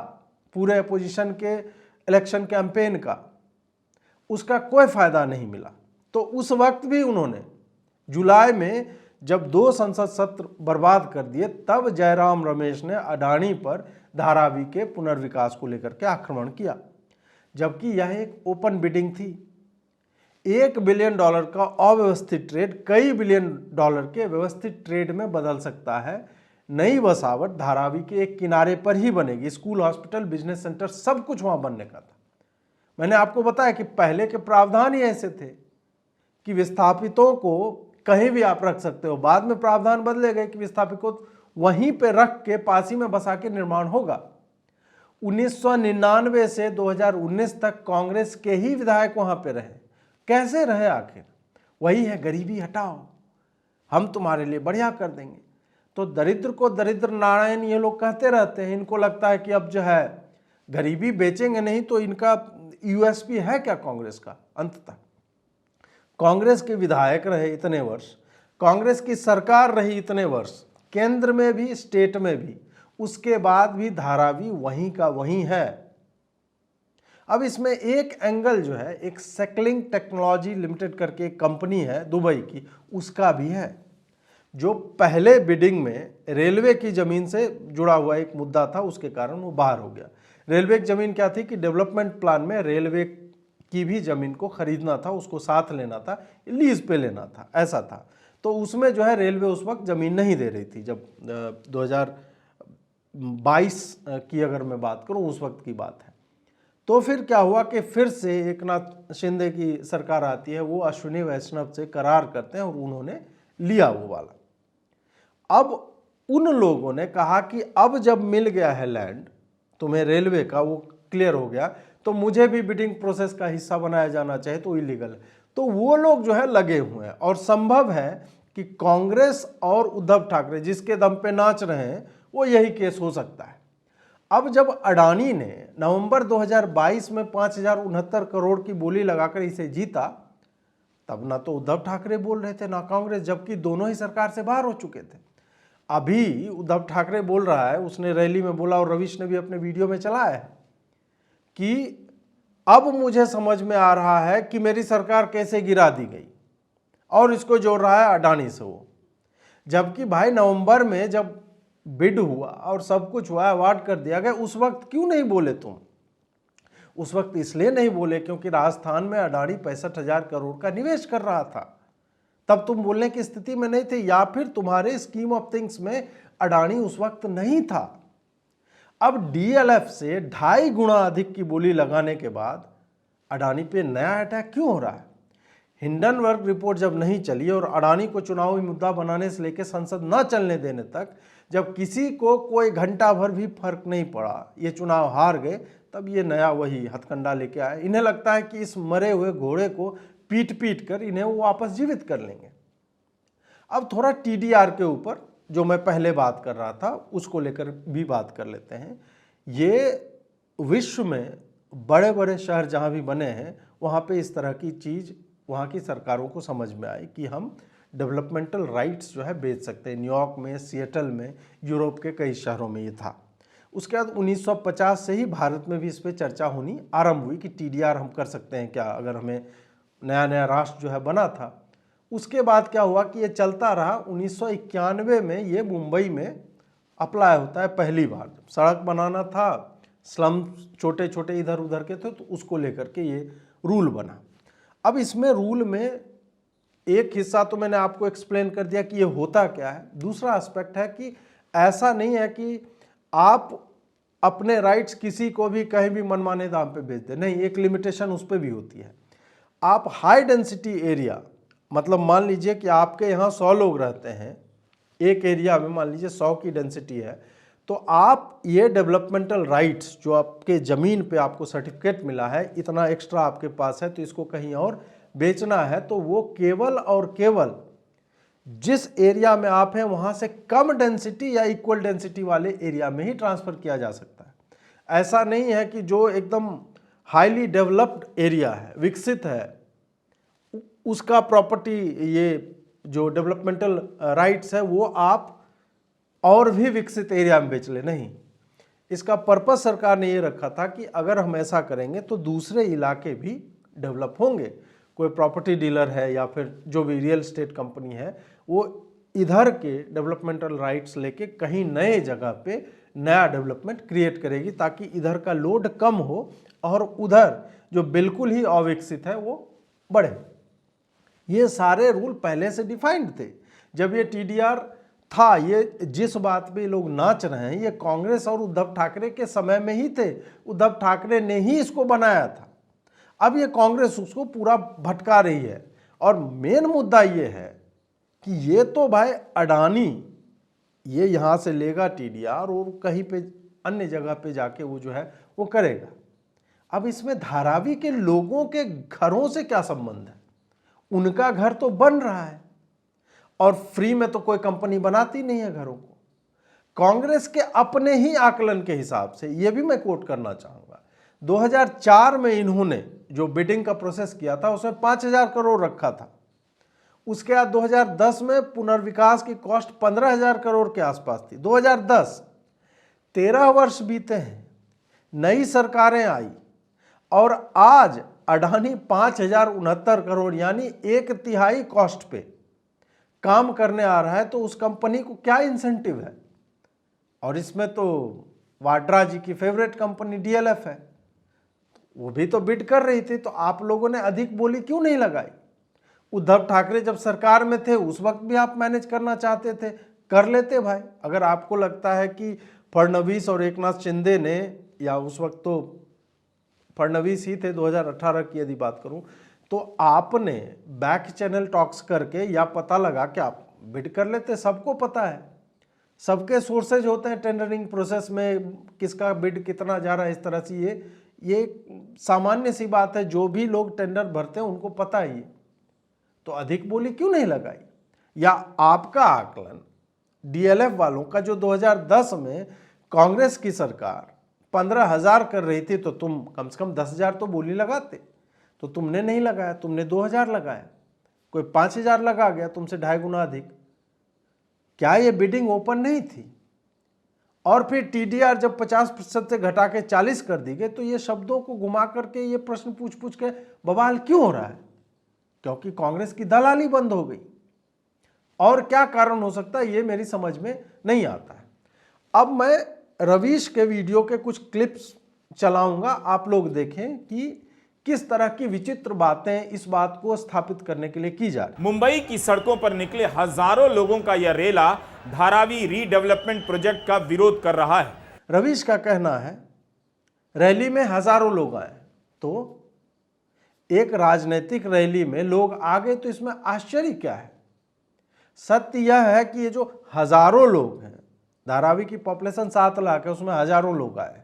पूरे अपोजिशन के इलेक्शन कैंपेन का, उसका कोई फायदा नहीं मिला। तो उस वक्त भी उन्होंने जुलाई में जब 2 संसद सत्र बर्बाद कर दिए, तब जयराम रमेश ने अडानी पर धारावी के पुनर्विकास को लेकर के आक्रमण किया, जबकि यह एक ओपन बिडिंग थी। $1 बिलियन का अव्यवस्थित ट्रेड कई $बिलियन के व्यवस्थित ट्रेड में बदल सकता है। नई बसावट धारावी के एक किनारे पर ही बनेगी। स्कूल, हॉस्पिटल, बिजनेस सेंटर सब कुछ वहां बनने का था। मैंने आपको बताया कि पहले के प्रावधान ही ऐसे थे कि विस्थापितों को कहीं भी आप रख सकते हो। बाद में प्रावधान बदले गए कि विस्थापितों को वहीं पे रख के पासी में बसा के निर्माण होगा। 1999 से 2019 तक कांग्रेस के ही विधायक वहां पे रहे। कैसे रहे आखिर? वही है, गरीबी हटाओ, हम तुम्हारे लिए बढ़िया कर देंगे। तो दरिद्र को दरिद्र नारायण ये लोग कहते रहते हैं। इनको लगता है कि अब जो है गरीबी बेचेंगे नहीं तो इनका यूएसपी है क्या कांग्रेस का? अंततः कांग्रेस के विधायक रहे इतने वर्ष, कांग्रेस की सरकार रही इतने वर्ष, केंद्र में भी स्टेट में भी, उसके बाद भी धारावी वहीं का वहीं है। अब इसमें एक एंगल जो है, एक सेकलिंग टेक्नोलॉजी लिमिटेड करके एक कंपनी है दुबई की, उसका भी है, जो पहले बिडिंग में रेलवे की जमीन से जुड़ा हुआ एक मुद्दा था, उसके कारण वो बाहर हो गया। रेलवे की जमीन क्या थी कि डेवलपमेंट प्लान में रेलवे की भी जमीन को खरीदना था, उसको साथ लेना था, लीज पे लेना था, ऐसा था। तो उसमें जो है रेलवे उस वक्त जमीन नहीं दे रही थी, जब 2022 की अगर मैं बात करूं, उस वक्त की बात है। तो फिर क्या हुआ कि फिर से एकनाथ शिंदे की सरकार आती है, वो अश्विनी वैष्णव से करार करते हैं और उन्होंने लिया वो वाला। अब उन लोगों ने कहा कि अब जब मिल गया है लैंड तुम्हें रेलवे का, वो क्लियर हो गया, तो मुझे भी बिडिंग प्रोसेस का हिस्सा बनाया जाना चाहिए, तो इलीगल है। तो वो लोग जो है लगे हुए हैं, और संभव है कि कांग्रेस और उद्धव ठाकरे जिसके दम पे नाच रहे हैं, वो यही केस हो सकता है। अब जब अडानी ने नवंबर 2022 में 5069 करोड़ की बोली लगाकर इसे जीता, तब ना तो उद्धव ठाकरे बोल रहे थे ना कांग्रेस, जबकि दोनों ही सरकार से बाहर हो चुके थे। अभी उद्धव ठाकरे बोल रहा है, उसने रैली में बोला और रविश ने भी अपने वीडियो में चलाया है कि अब मुझे समझ में आ रहा है कि मेरी सरकार कैसे गिरा दी गई, और इसको जोड़ रहा है अडानी से वो। जबकि भाई नवंबर में जब बिड हुआ और सब कुछ हुआ, अवार्ड कर दिया गया, उस वक्त क्यों नहीं बोले तुम? उस वक्त इसलिए नहीं बोले क्योंकि राजस्थान में अडानी 65,000 करोड़ का निवेश कर रहा था, तब तुम बोलने की स्थिति में नहीं थे, या फिर तुम्हारे स्कीम ऑफ थिंग्स में अडानी उस वक्त नहीं था। अब डीएलएफ से 2.5 गुना अधिक की बोली लगाने के बाद अडानी पे नया अटैक क्यों हो रहा है? हिंडनबर्ग रिपोर्ट जब नहीं चली और अडानी को चुनावी मुद्दा बनाने से लेकर संसद न चलने देने तक, जब किसी को कोई घंटा भर भी फर्क नहीं पड़ा, ये चुनाव हार गए, तब ये नया वही हथकंडा लेके आए। इन्हें लगता है कि इस मरे हुए घोड़े को पीट पीट कर इन्हें वो वापस जीवित कर लेंगे। अब थोड़ा टीडीआर के ऊपर जो मैं पहले बात कर रहा था उसको लेकर भी बात कर लेते हैं। ये विश्व में बड़े बड़े शहर जहाँ भी बने हैं वहाँ पे इस तरह की चीज़ वहाँ की सरकारों को समझ में आई कि हम डेवलपमेंटल राइट्स जो है बेच सकते हैं। न्यूयॉर्क में, सिएटल में, यूरोप के कई शहरों में ये था। उसके बाद 1950 से ही भारत में भी इस पर चर्चा होनी आरंभ हुई कि टीडीआर हम कर सकते हैं क्या, अगर हमें नया नया राष्ट्र जो है बना था। उसके बाद क्या हुआ कि ये चलता रहा। 1991 में ये मुंबई में अप्लाई होता है पहली बार। सड़क बनाना था, स्लम छोटे छोटे इधर उधर के थे, तो उसको लेकर के ये रूल बना। अब इसमें रूल में एक हिस्सा तो मैंने आपको एक्सप्लेन कर दिया कि ये होता क्या है। दूसरा एस्पेक्ट है कि ऐसा नहीं है कि आप अपने राइट्स किसी को भी कहीं भी मनमाने दाम पे बेच दें, नहीं, एक लिमिटेशन उस पर भी होती है। आप हाई डेंसिटी एरिया, मतलब मान लीजिए कि आपके यहाँ 100 लोग रहते हैं, एक एरिया में मान लीजिए 100 की डेंसिटी है, तो आप ये डेवलपमेंटल राइट्स जो आपके ज़मीन पे आपको सर्टिफिकेट मिला है, इतना एक्स्ट्रा आपके पास है, तो इसको कहीं और बेचना है, तो वो केवल और केवल जिस एरिया में आप हैं वहाँ से कम डेंसिटी या इक्वल डेंसिटी वाले एरिया में ही ट्रांसफ़र किया जा सकता है। ऐसा नहीं है कि जो एकदम हाईली डेवलप्ड एरिया है, विकसित है, उसका प्रॉपर्टी, ये जो डेवलपमेंटल राइट्स है वो आप और भी विकसित एरिया में बेच ले, नहीं। इसका पर्पस सरकार ने ये रखा था कि अगर हम ऐसा करेंगे तो दूसरे इलाके भी डेवलप होंगे। कोई प्रॉपर्टी डीलर है या फिर जो भी रियल एस्टेट कंपनी है, वो इधर के डेवलपमेंटल राइट्स लेके कहीं नए जगह पे नया डेवलपमेंट क्रिएट करेगी, ताकि इधर का लोड कम हो और उधर जो बिल्कुल ही अविकसित है वो बढ़े। ये सारे रूल पहले से डिफाइंड थे। जब ये टीडीआर था, ये जिस बात पे लोग नाच रहे हैं, ये कांग्रेस और उद्धव ठाकरे के समय में ही थे। उद्धव ठाकरे ने ही इसको बनाया था। अब ये कांग्रेस उसको पूरा भटका रही है। और मेन मुद्दा ये है कि ये तो भाई अडानी ये यहाँ से लेगा टीडीआर और कहीं पे अन्य जगह पे जाके वो जो है वो करेगा। अब इसमें धारावी के लोगों के घरों से क्या संबंध है? उनका घर तो बन रहा है और फ्री में तो कोई कंपनी बनाती नहीं है घरों को। कांग्रेस के अपने ही आकलन के हिसाब से, ये भी मैं कोट करना चाहूँगा, 2004 में इन्होंने जो बिडिंग का प्रोसेस किया था उसमें 5,000 करोड़ रखा था। उसके बाद 2010 में पुनर्विकास की कॉस्ट 15,000 करोड़ के आसपास थी। 2010, 13 वर्ष बीते हैं, नई सरकारें आई और आज अडानी 5,069 करोड़ यानी 1/3 कॉस्ट पे काम करने आ रहा है। तो उस कंपनी को क्या इंसेंटिव है? और इसमें तो वाड्रा जी की फेवरेट कंपनी डीएलएफ है, वो भी तो बिड कर रही थी। तो आप लोगों ने अधिक बोली क्यों नहीं लगाई? उद्धव ठाकरे जब सरकार में थे उस वक्त भी आप मैनेज करना चाहते थे, कर लेते भाई। अगर आपको लगता है कि फडणवीस और एकनाथ शिंदे ने, या उस वक्त तो फडणवीस ही थे 2018 की यदि बात करूं, तो आपने बैक चैनल टॉक्स करके या पता लगा कि आप बिड कर लेते। सबको पता है, सबके सोर्सेज होते हैं टेंडरिंग प्रोसेस में, किसका बिड कितना जा रहा है। इस तरह से ये सामान्य सी बात है, जो भी लोग टेंडर भरते हैं उनको पता ही है। तो अधिक बोली क्यों नहीं लगाई? या आपका आकलन डीएलएफ वालों का जो 2010 में कांग्रेस की सरकार 15,000 कर रही थी, तो तुम कम से कम 10,000 तो बोली लगाते, तो तुमने नहीं लगाया, तुमने 2,000 लगाया। कोई 5,000 लगा गया, तुमसे 2.5 गुना अधिक। क्या ये बिडिंग ओपन नहीं थी? और फिर टीडीआर जब 50% से घटा के 40 कर दी गई, तो ये शब्दों को घुमा करके ये प्रश्न पूछ पूछ के बवाल क्यों हो रहा है? क्योंकि कांग्रेस की दलाली बंद हो गई। और क्या कारण हो सकता है ये मेरी समझ में नहीं आता है। अब मैं रवीश के वीडियो के कुछ क्लिप्स चलाऊंगा, आप लोग देखें कि किस तरह की विचित्र बातें इस बात को स्थापित करने के लिए की जा रही। मुंबई की सड़कों पर निकले हजारों लोगों का यह रेला धारावी रीडेवलपमेंट प्रोजेक्ट का विरोध कर रहा है। रवीश का कहना है रैली में हजारों लोग आए, तो एक राजनीतिक रैली में लोग आ गए तो इसमें आश्चर्य क्या है? सत्य यह है कि ये जो हजारों लोग हैं, धारावी की पॉपुलेशन 7 लाख है, उसमें हजारों लोग आए,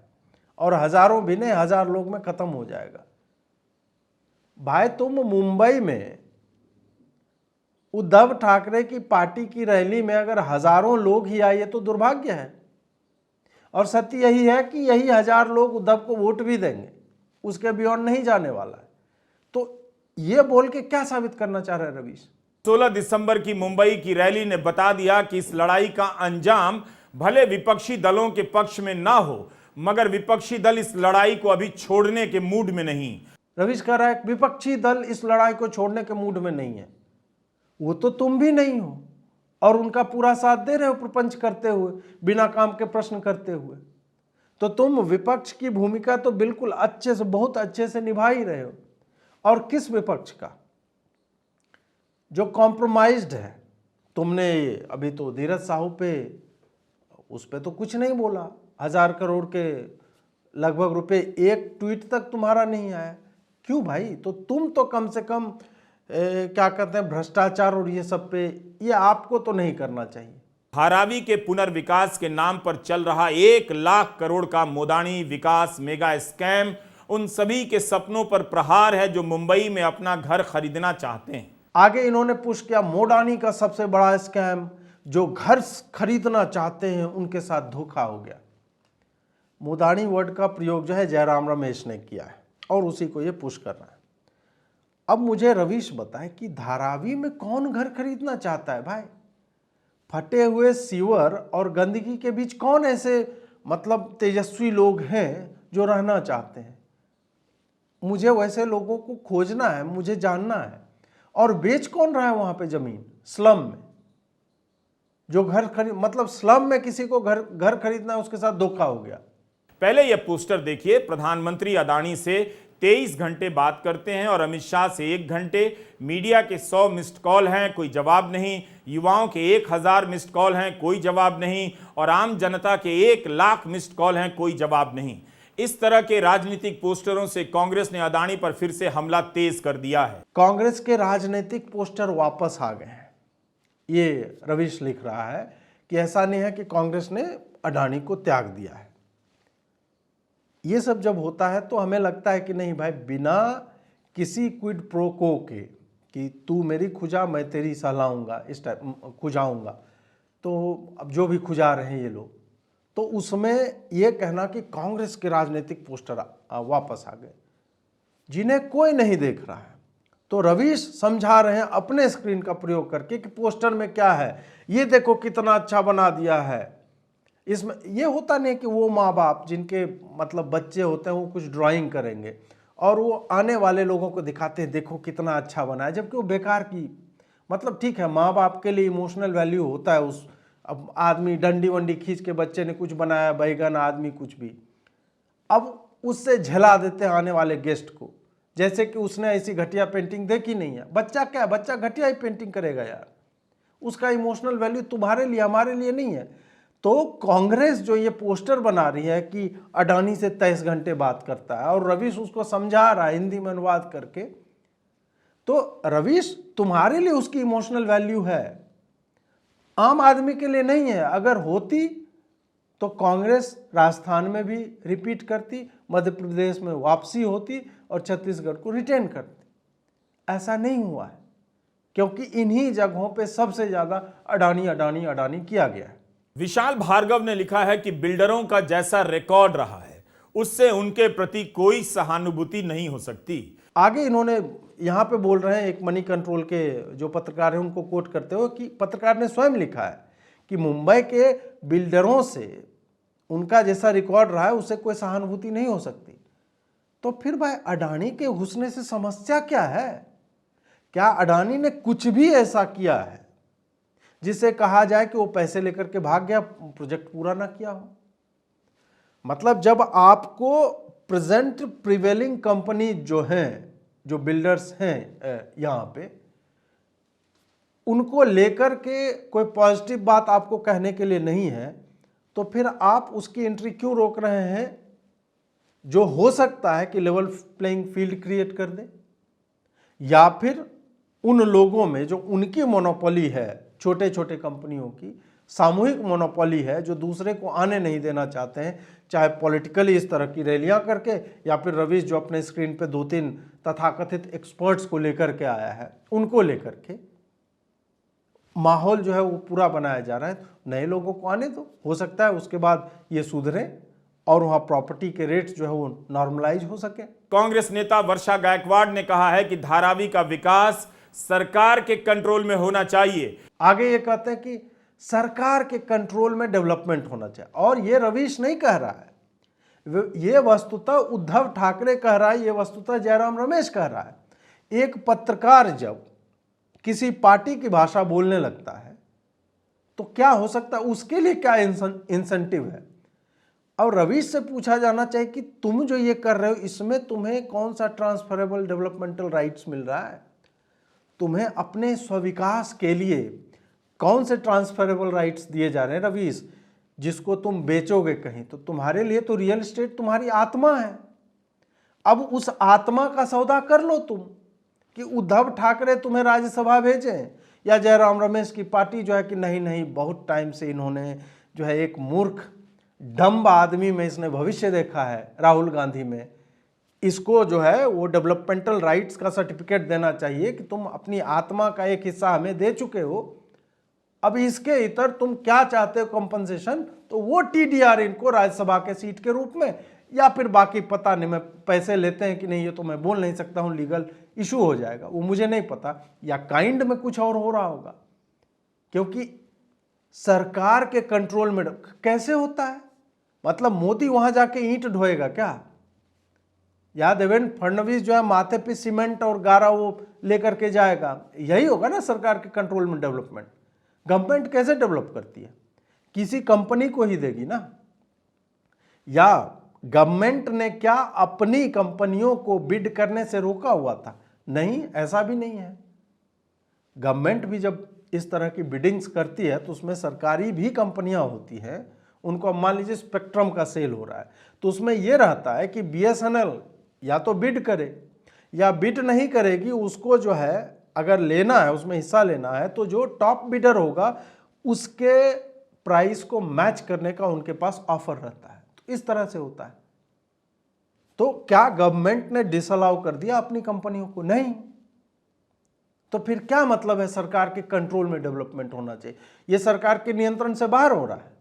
और हजारों भी नहीं, 1000 लोग में खत्म हो जाएगा। भाई तुम मुंबई में उद्धव ठाकरे की पार्टी की रैली में अगर हजारों लोग ही आए तो दुर्भाग्य है। और सत्य यही है कि यही 1000 लोग उद्धव को वोट भी देंगे, उसके बियॉन्ड नहीं जाने वाला है। तो ये बोल के क्या साबित करना चाह रहे हैं रवीश? 16 दिसंबर की मुंबई की रैली ने बता दिया कि इस लड़ाई का अंजाम भले विपक्षी दलों के पक्ष में ना हो, मगर विपक्षी दल इस लड़ाई को अभी छोड़ने के मूड में नहीं। रवीश कह रहा है विपक्षी दल इस लड़ाई को छोड़ने के मूड में नहीं है। वो तो तुम भी नहीं हो, और उनका पूरा साथ दे रहे हो प्रपंच करते हुए, बिना काम के प्रश्न करते हुए। तो तुम विपक्ष की भूमिका तो बिल्कुल अच्छे से, बहुत अच्छे से निभा ही रहे हो। और किस विपक्ष का? जो कॉम्प्रोमाइज्ड है। तुमने अभी तो धीरज साहू पे, उस पे तो कुछ नहीं बोला। 1000 करोड़ के लगभग रुपए, एक ट्वीट तक तुम्हारा नहीं आया। क्यों भाई? तो तुम तो कम से कम क्या कहते हैं, भ्रष्टाचार और ये सब पे, ये आपको तो नहीं करना चाहिए। धारावी के पुनर्विकास के नाम पर चल रहा 1 लाख करोड़ का मोदानी विकास मेगा स्कैम उन सभी के सपनों पर प्रहार है जो मुंबई में अपना घर खरीदना चाहते हैं। आगे इन्होंने पुश किया मोडानी का सबसे बड़ा स्कैम, जो घर खरीदना चाहते हैं उनके साथ धोखा हो गया। मोदानी वर्ड का प्रयोग जो है जयराम रमेश ने किया है, और उसी को ये पुश कर रहा है। अब मुझे रवीश बताए कि धारावी में कौन घर खरीदना चाहता है भाई? फटे हुए सीवर और गंदगी के बीच कौन ऐसे मतलब तेजस्वी लोग हैं जो रहना चाहते हैं? मुझे वैसे लोगों को खोजना है, मुझे जानना है। और बेच कौन रहा है वहां पे जमीन? स्लम में जो घर खरीद, मतलब स्लम में किसी को घर खरीदना है, उसके साथ धोखा हो गया। पहले यह पोस्टर देखिए। प्रधानमंत्री अदानी से 23 घंटे बात करते हैं और अमित शाह से 1 घंटे। मीडिया के 100 मिस्ड कॉल हैं, कोई जवाब नहीं। युवाओं के 1000 मिस्ड कॉल हैं, कोई जवाब नहीं। और आम जनता के 1 लाख मिस्ड कॉल हैं, कोई जवाब नहीं। इस तरह के राजनीतिक पोस्टरों से कांग्रेस ने अदानी पर फिर से हमला तेज कर दिया है। कांग्रेस के राजनीतिक पोस्टर वापस आ गए हैं, ये रवीश लिख रहा है कि ऐसा नहीं है कि कांग्रेस ने अडानी को त्याग दिया है। ये सब जब होता है तो हमें लगता है कि नहीं भाई, बिना किसी क्विड प्रो को के कि तू मेरी खुजा मैं तेरी सहलाऊंगा, इस टाइप खुजाऊंगा, तो अब जो भी खुजा रहे हैं ये लोग, तो उसमें ये कहना कि कांग्रेस के राजनीतिक पोस्टर वापस आ गए जिन्हें कोई नहीं देख रहा है। तो रवीश समझा रहे हैं अपने स्क्रीन का प्रयोग करके कि पोस्टर में क्या है, ये देखो कितना अच्छा बना दिया है। इसमें ये होता नहीं कि वो माँ बाप जिनके मतलब बच्चे होते हैं वो कुछ ड्राइंग करेंगे और वो आने वाले लोगों को दिखाते हैं देखो कितना अच्छा बना है, जबकि वो बेकार की, मतलब ठीक है माँ बाप के लिए इमोशनल वैल्यू होता है। उस अब आदमी डंडी वंडी खींच के बच्चे ने कुछ बनाया, बैगन आदमी कुछ भी, अब उससे झला देते हैं आने वाले गेस्ट को, जैसे कि उसने ऐसी घटिया पेंटिंग देखी नहीं है। बच्चा क्या, बच्चा घटिया ही पेंटिंग करेगा यार, उसका इमोशनल वैल्यू तुम्हारे लिए हमारे लिए नहीं है। तो कांग्रेस जो ये पोस्टर बना रही है कि अडानी से 23 घंटे बात करता है और रवीश उसको समझा रहा है हिंदी में अनुवाद करके, तो रवीश तुम्हारे लिए उसकी इमोशनल वैल्यू है, आम आदमी के लिए नहीं है। अगर होती तो कांग्रेस राजस्थान में भी रिपीट करती, मध्य प्रदेश में वापसी होती और छत्तीसगढ़ को रिटेन करती। ऐसा नहीं हुआ है क्योंकि इन्हीं जगहों पे सबसे ज्यादा अडानी अडानी अडानी किया गया है। विशाल भार्गव ने लिखा है कि बिल्डरों का जैसा रिकॉर्ड रहा है उससे उनके प्रति कोई सहानुभूति नहीं हो सकती। आगे इन्होंने यहाँ पे बोल रहे हैं एक मनी कंट्रोल के जो पत्रकार हैं उनको कोट करते हुए कि पत्रकार ने स्वयं लिखा है कि मुंबई के बिल्डरों से उनका जैसा रिकॉर्ड रहा है उससे कोई सहानुभूति नहीं हो सकती। तो फिर भाई अडानी के घुसने से समस्या क्या है? क्या अडानी ने कुछ भी ऐसा किया है जिसे कहा जाए कि वो पैसे लेकर के भाग गया, प्रोजेक्ट पूरा ना किया हो? मतलब जब आपको प्रेजेंट प्रिवेलिंग कंपनी जो हैं, जो बिल्डर्स हैं यहाँ पे, उनको लेकर के कोई पॉजिटिव बात आपको कहने के लिए नहीं है, तो फिर आप उसकी एंट्री क्यों रोक रहे हैं जो हो सकता है कि लेवल प्लेइंग फील्ड क्रिएट कर दे, या फिर उन लोगों में जो उनकी मोनोपोली है, छोटे छोटे कंपनियों की सामूहिक मोनोपोली है, जो दूसरे को आने नहीं देना चाहते हैं, चाहे पॉलिटिकली इस तरह की रैलियां करके या फिर रवीश जो अपने स्क्रीन पे 2-3 तथाकथित एक्सपर्ट्स को लेकर के आया है, उनको लेकर के माहौल जो है वो पूरा बनाया जा रहा है। नए लोगों को आने दो, हो सकता है उसके बाद ये सुधरे और वहाँ प्रॉपर्टी के रेट्स जो है वो नॉर्मलाइज हो सके। कांग्रेस नेता वर्षा गायकवाड़ ने कहा है कि धारावी का विकास सरकार के कंट्रोल में होना चाहिए। आगे ये कहते हैं कि सरकार के कंट्रोल में डेवलपमेंट होना चाहिए, और ये रवीश नहीं कह रहा है, ये वस्तुतः उद्धव ठाकरे कह रहा है, ये वस्तुतः जयराम रमेश कह रहा है। एक पत्रकार जब किसी पार्टी की भाषा बोलने लगता है तो क्या हो सकता है, उसके लिए क्या इंसेंटिव है? और रवीश से पूछा जाना चाहिए कि तुम जो ये कर रहे हो इसमें तुम्हें कौन सा ट्रांसफरेबल डेवलपमेंटल राइट्स मिल रहा है? तुम्हें अपने स्विकास के लिए कौन से ट्रांसफरेबल राइट्स दिए जा रहे हैं रवीश? जिसको तुम बेचोगे कहीं, तो तुम्हारे लिए तो रियल एस्टेट तुम्हारी आत्मा है। अब उस आत्मा का सौदा कर लो तुम, कि उद्धव ठाकरे तुम्हें राज्यसभा भेजें या जयराम रमेश की पार्टी जो है कि नहीं नहीं, बहुत टाइम से इन्होंने जो है एक मूर्ख डम्ब आदमी में इसने भविष्य देखा है, राहुल गांधी में, इसको जो है वो डेवलपमेंटल राइट्स का सर्टिफिकेट देना चाहिए कि तुम अपनी आत्मा का एक हिस्सा हमें दे चुके हो, अब इसके इतर तुम क्या चाहते हो कंपनसेशन, तो वो टीडीआर इनको राज्यसभा के सीट के रूप में, या फिर बाकी पता नहीं, मैं पैसे लेते हैं कि नहीं ये तो मैं बोल नहीं सकता हूँ, लीगल इशू हो जाएगा, वो मुझे नहीं पता, या काइंड में कुछ और हो रहा होगा, क्योंकि सरकार के कंट्रोल में कैसे होता है? मतलब मोदी वहां जाके ईंट ढोएगा क्या? या देवेंद्र फडणवीस जो है माथे पे सीमेंट और गारा वो लेकर के जाएगा? यही होगा ना सरकार के कंट्रोल में डेवलपमेंट। गवर्नमेंट कैसे डेवलप करती है? किसी कंपनी को ही देगी ना। या गवर्नमेंट ने क्या अपनी कंपनियों को बिड करने से रोका हुआ था? नहीं, ऐसा भी नहीं है। गवर्नमेंट भी जब इस तरह की बिडिंग्स करती है तो उसमें सरकारी भी कंपनियां होती हैं, उनको मान लीजिए स्पेक्ट्रम का सेल हो रहा है तो उसमें यह रहता है कि बीएसएनएल या तो बिड करे, या बिड नहीं करेगी, उसको जो है अगर लेना है, उसमें हिस्सा लेना है, तो जो टॉप बिडर होगा उसके प्राइस को मैच करने का उनके पास ऑफर रहता है। तो इस तरह से होता है। तो क्या गवर्नमेंट ने डिसअलाउ कर दिया अपनी कंपनियों को? नहीं। तो फिर क्या मतलब है सरकार के कंट्रोल में डेवलपमेंट होना चाहिए? यह सरकार के नियंत्रण से बाहर हो रहा है।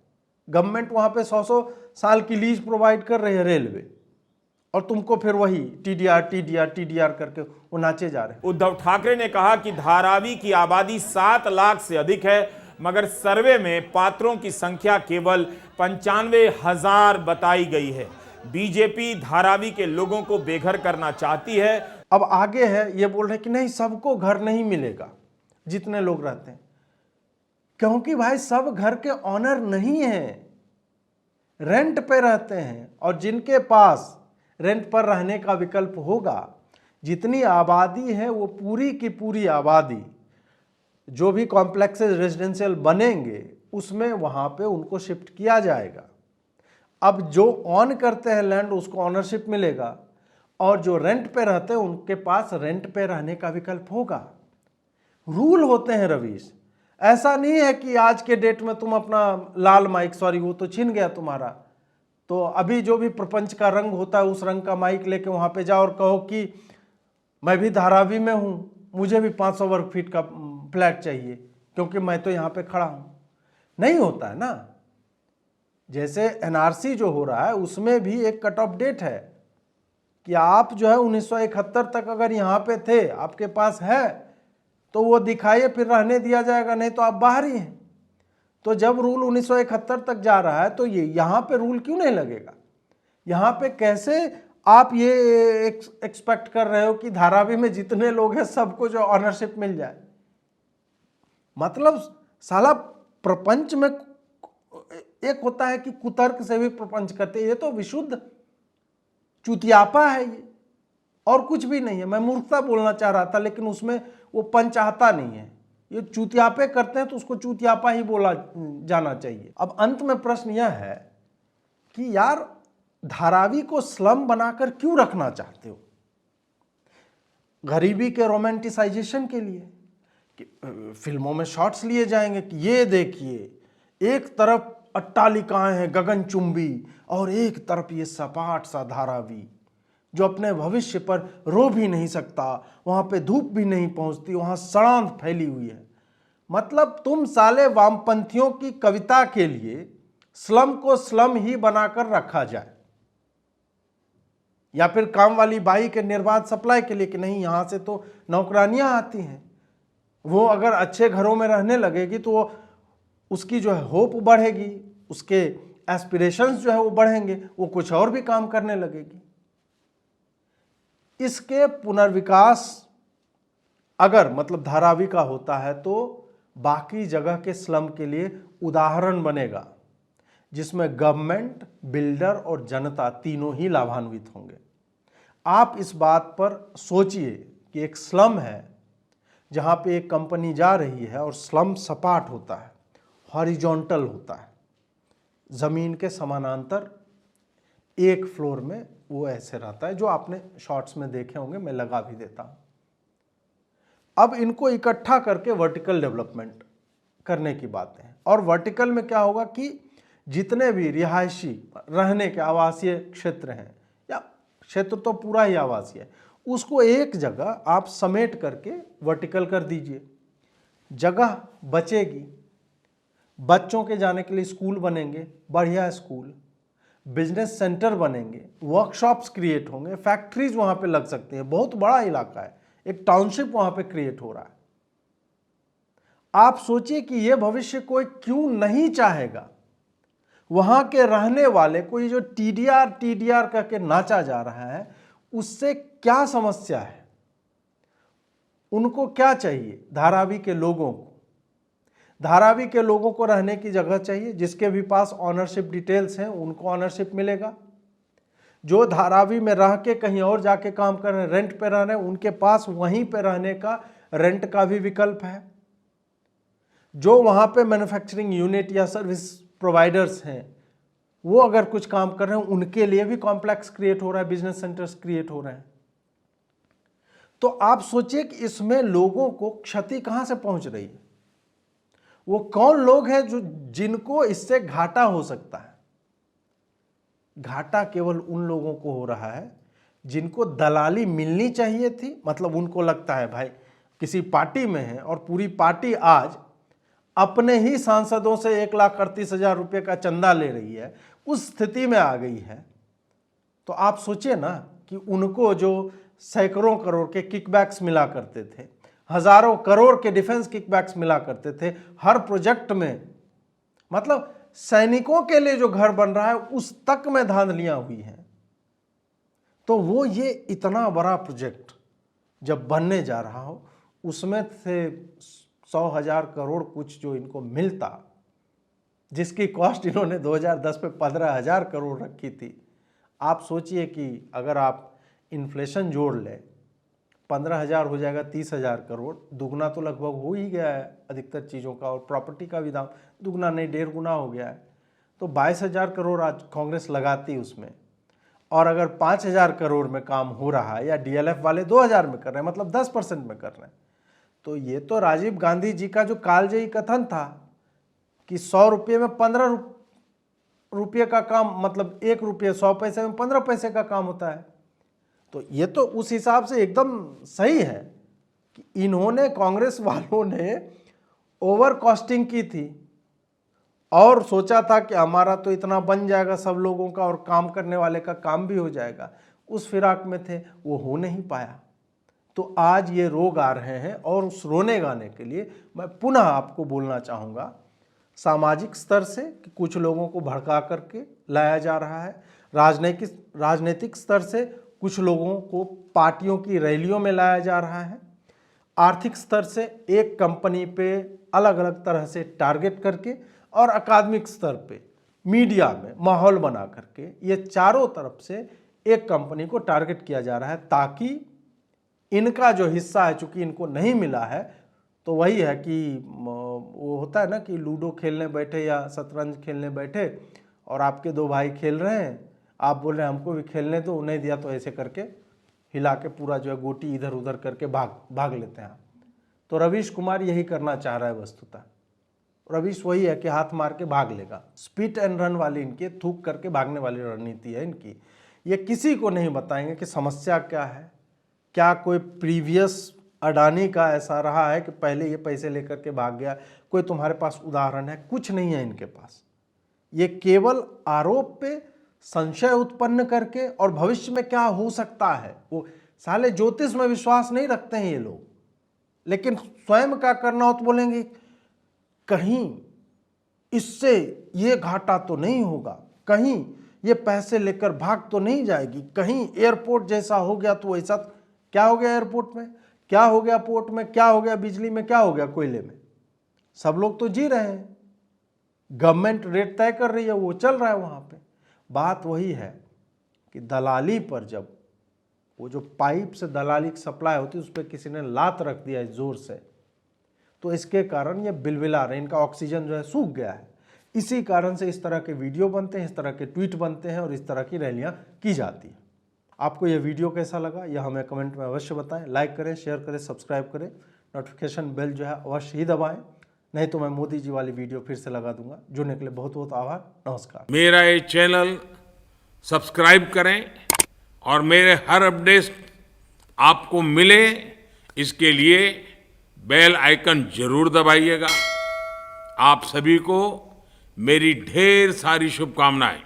गवर्नमेंट वहां पे 100 साल की लीज प्रोवाइड कर रही है रेलवे, और तुमको फिर वही टीडीआर करके वो नाचे जा रहे हैं। उद्धव ठाकरे ने कहा कि धारावी की आबादी 7 लाख से अधिक है, मगर सर्वे में पात्रों की संख्या केवल 95,000 बताई गई है। बीजेपी धारावी के लोगों को बेघर करना चाहती है। अब आगे है, ये बोल रहे हैं कि नहीं, सबको घर नहीं मिलेगा जितने लोग रहते हैं, क्योंकि भाई सब घर के ऑनर नहीं हैं, रेंट पे रहते हैं। और जिनके पास रेंट पर रहने का विकल्प होगा, जितनी आबादी है वो पूरी की पूरी आबादी, जो भी कॉम्प्लेक्सेस रेजिडेंशियल बनेंगे उसमें वहां पे उनको शिफ्ट किया जाएगा। अब जो ऑन करते हैं लैंड उसको ऑनरशिप मिलेगा, और जो रेंट पे रहते हैं उनके पास रेंट पे रहने का विकल्प होगा। रूल होते हैं रवीश। ऐसा नहीं है कि आज के डेट में तुम अपना लाल माइक, सॉरी वो तो छिन गया तुम्हारा, तो अभी जो भी प्रपंच का रंग होता है उस रंग का माइक लेके वहां पे जाओ और कहो कि मैं भी धारावी में हूं, मुझे भी 500 वर्ग फीट का फ्लैट चाहिए क्योंकि मैं तो यहां पे खड़ा हूं। नहीं होता है ना। जैसे एनआरसी जो हो रहा है उसमें भी एक कट ऑफ डेट है, कि आप जो है 1971 तक अगर यहाँ पे थे, आपके पास है तो वो दिखाइए, फिर रहने दिया जाएगा, नहीं तो आप बाहर ही हैं। तो जब रूल 1971 तक जा रहा है तो ये यहाँ पे रूल क्यों नहीं लगेगा? यहाँ पे कैसे आप ये एक्सपेक्ट कर रहे हो कि धारावी में जितने लोग हैं सबको जो ऑनरशिप मिल जाए? मतलब साला प्रपंच में एक होता है कि कुतर्क से भी प्रपंच करते, ये तो विशुद्ध चुतियापा है ये, और कुछ भी नहीं है। मैं मूर्खता बोलना चाह रहा था लेकिन उसमें वो पंच आता नहीं है। ये चुतियापे करते हैं तो उसको चुतियापा ही बोला जाना चाहिए। अब अंत में प्रश्न यह है कि यार धारावी को स्लम बनाकर क्यों रखना चाहते हो? गरीबी के रोमांटिसाइजेशन के लिए कि फिल्मों में शॉट्स लिए जाएंगे कि ये देखिए एक तरफ अट्टालिकाएं हैं गगनचुंबी और एक तरफ ये सपाट सा धारावी जो अपने भविष्य पर रो भी नहीं सकता, वहां पे धूप भी नहीं पहुंचती, वहां सड़ांध फैली हुई है। मतलब तुम साले वामपंथियों की कविता के लिए स्लम को स्लम ही बनाकर रखा जाए, या फिर काम वाली बाई के निर्बाध सप्लाई के लिए कि नहीं यहां से तो नौकरानियां आती हैं, वो अगर अच्छे घरों में रहने लगेगी तो वो उसकी जो है होप बढ़ेगी, उसके एस्पिरेशंस जो है वो बढ़ेंगे, वो कुछ और भी काम करने लगेगी। इसके पुनर्विकास अगर मतलब धारावी का होता है तो बाकी जगह के स्लम के लिए उदाहरण बनेगा, जिसमें गवर्नमेंट, बिल्डर और जनता तीनों ही लाभान्वित होंगे। आप इस बात पर सोचिए कि एक स्लम है जहां पे एक कंपनी जा रही है और स्लम सपाट होता है, हॉरिजॉन्टल होता है, जमीन के समानांतर एक फ्लोर में वो ऐसे रहता है, जो आपने शॉर्ट्स में देखे होंगे, मैं लगा भी देता हूं। अब इनको इकट्ठा करके वर्टिकल डेवलपमेंट करने की बातें हैं। और वर्टिकल में क्या होगा कि जितने भी रिहायशी रहने के आवासीय क्षेत्र हैं, या क्षेत्र तो पूरा ही आवासीय है, उसको एक जगह आप समेट करके वर्टिकल कर दीजिए, जगह बचेगी, बच्चों के जाने के लिए स्कूल बनेंगे, बढ़िया स्कूल, बिजनेस सेंटर बनेंगे, वर्कशॉप्स क्रिएट होंगे, फैक्ट्रीज वहां पे लग सकती हैं, बहुत बड़ा इलाका है, एक टाउनशिप वहां पे क्रिएट हो रहा है। आप सोचिए कि यह भविष्य कोई क्यों नहीं चाहेगा? वहां के रहने वाले को ये जो टीडीआर करके नाचा जा रहा है, उससे क्या समस्या है? उनको क्या चाहिए? धारावी के लोगों को, धारावी के लोगों को रहने की जगह चाहिए। जिसके भी पास ऑनरशिप डिटेल्स हैं उनको ऑनरशिप मिलेगा। जो धारावी में रह के कहीं और जाके काम कर रहे हैं, रेंट पे रह रहे हैं, उनके पास वहीं पे रहने का रेंट का भी विकल्प है। जो वहां पे मैन्युफैक्चरिंग यूनिट या सर्विस प्रोवाइडर्स हैं, वो अगर कुछ काम कर रहे हैं, उनके लिए भी कॉम्प्लेक्स क्रिएट हो रहा है, बिजनेस सेंटर्स क्रिएट हो रहे हैं। तो आप सोचिए कि इसमें लोगों को क्षति कहां से पहुंच रही है? वो कौन लोग हैं जो जिनको इससे घाटा हो सकता है? घाटा केवल उन लोगों को हो रहा है जिनको दलाली मिलनी चाहिए थी। मतलब उनको लगता है भाई किसी पार्टी में है और पूरी पार्टी आज अपने ही सांसदों से 1,38,000 रुपये का चंदा ले रही है, उस स्थिति में आ गई है। तो आप सोचिए ना कि उनको जो सैकड़ों करोड़ के किकबैक्स मिला करते थे, हजारों करोड़ के डिफेंस किकबैक्स मिला करते थे हर प्रोजेक्ट में, मतलब सैनिकों के लिए जो घर बन रहा है उस तक में धांधलियां हुई हैं। तो वो ये इतना बड़ा प्रोजेक्ट जब बनने जा रहा हो, उसमें से 100,000 करोड़ कुछ जो इनको मिलता, जिसकी कॉस्ट इन्होंने 2010 में 15,000 करोड़ रखी थी। आप सोचिए कि अगर आप इन्फ्लेशन जोड़ लें, 15,000 हो जाएगा 30,000 करोड़, दुगना तो लगभग हो ही गया है अधिकतर चीज़ों का, और प्रॉपर्टी का भी दाम दुगना नहीं 1.5 गुना हो गया है। तो 22,000 करोड़ आज कांग्रेस लगाती उसमें, और अगर 5,000 करोड़ में काम हो रहा है, या डीएलएफ वाले 2,000 में कर रहे हैं, मतलब 10% में कर रहे हैं, तो ये तो राजीव गांधी जी का जो कालजयी कथन था कि 100 रुपये में 15 रुपये का काम, मतलब 1 रुपये 100 पैसे में 15 पैसे का काम होता है। तो ये तो उस हिसाब से एकदम सही है कि इन्होंने, कांग्रेस वालों ने ओवर कॉस्टिंग की थी और सोचा था कि हमारा तो इतना बन जाएगा सब लोगों का और काम करने वाले का काम भी हो जाएगा। उस फिराक में थे, वो हो नहीं पाया। तो आज ये रोग आ रहे हैं और उस रोने गाने के लिए मैं पुनः आपको बोलना चाहूँगा, सामाजिक स्तर से कि कुछ लोगों को भड़का करके लाया जा रहा है, राजनीतिक स्तर से कुछ लोगों को पार्टियों की रैलियों में लाया जा रहा है, आर्थिक स्तर से एक कंपनी पे अलग अलग तरह से टारगेट करके, और अकादमिक स्तर पे मीडिया में माहौल बना करके ये चारों तरफ से एक कंपनी को टारगेट किया जा रहा है, ताकि इनका जो हिस्सा है, चूंकि इनको नहीं मिला है, तो वही है कि वो होता है ना कि लूडो खेलने बैठे या शतरंज खेलने बैठे और आपके दो भाई खेल रहे हैं, आप बोल रहे हैं हमको भी खेलने दो, नहीं दिया तो ऐसे करके हिला के पूरा जो है गोटी इधर उधर करके भाग लेते हैं। तो रवीश कुमार यही करना चाह रहा है वस्तुतः। रवीश वही है कि हाथ मार के भाग लेगा, स्पिट एंड रन वाली इनकी, थूक करके भागने वाली रणनीति है इनकी। ये किसी को नहीं बताएंगे कि समस्या क्या है, क्या कोई प्रीवियस अडानी का ऐसा रहा है कि पहले ये पैसे लेकर के भाग गया, कोई तुम्हारे पास उदाहरण है? कुछ नहीं है इनके पास। ये केवल आरोप पे संशय उत्पन्न करके और भविष्य में क्या हो सकता है, वो साले ज्योतिष में विश्वास नहीं रखते हैं ये लोग, लेकिन स्वयं क्या करना हो तो बोलेंगे कहीं इससे ये घाटा तो नहीं होगा, कहीं ये पैसे लेकर भाग तो नहीं जाएगी, कहीं एयरपोर्ट जैसा हो गया तो ऐसा क्या हो गया, एयरपोर्ट में क्या हो गया, पोर्ट में क्या हो गया, बिजली में क्या हो गया, कोयले में। सब लोग तो जी रहे हैं, गवर्नमेंट रेट तय कर रही है, वो चल रहा है वहाँ पे। बात वही है कि दलाली पर जब वो जो पाइप से दलाली की सप्लाई होती है उस पर किसी ने लात रख दिया है जोर से, तो इसके कारण ये बिलबिला रहे, इनका ऑक्सीजन जो है सूख गया है। इसी कारण से इस तरह के वीडियो बनते हैं, इस तरह के ट्वीट बनते हैं और इस तरह की रैलियां की जाती हैं। आपको यह वीडियो कैसा लगा यह हमें कमेंट में अवश्य बताएं। लाइक करें, शेयर करें, सब्सक्राइब करें, नोटिफिकेशन बेल जो है अवश्य ही दबाएं, नहीं तो मैं मोदी जी वाली वीडियो फिर से लगा दूंगा। जुड़ने के लिए बहुत बहुत आभार, नमस्कार। मेरा ये चैनल सब्सक्राइब करें और मेरे हर अपडेट आपको मिले, इसके लिए बेल आइकन जरूर दबाइएगा। आप सभी को मेरी ढेर सारी शुभकामनाएं।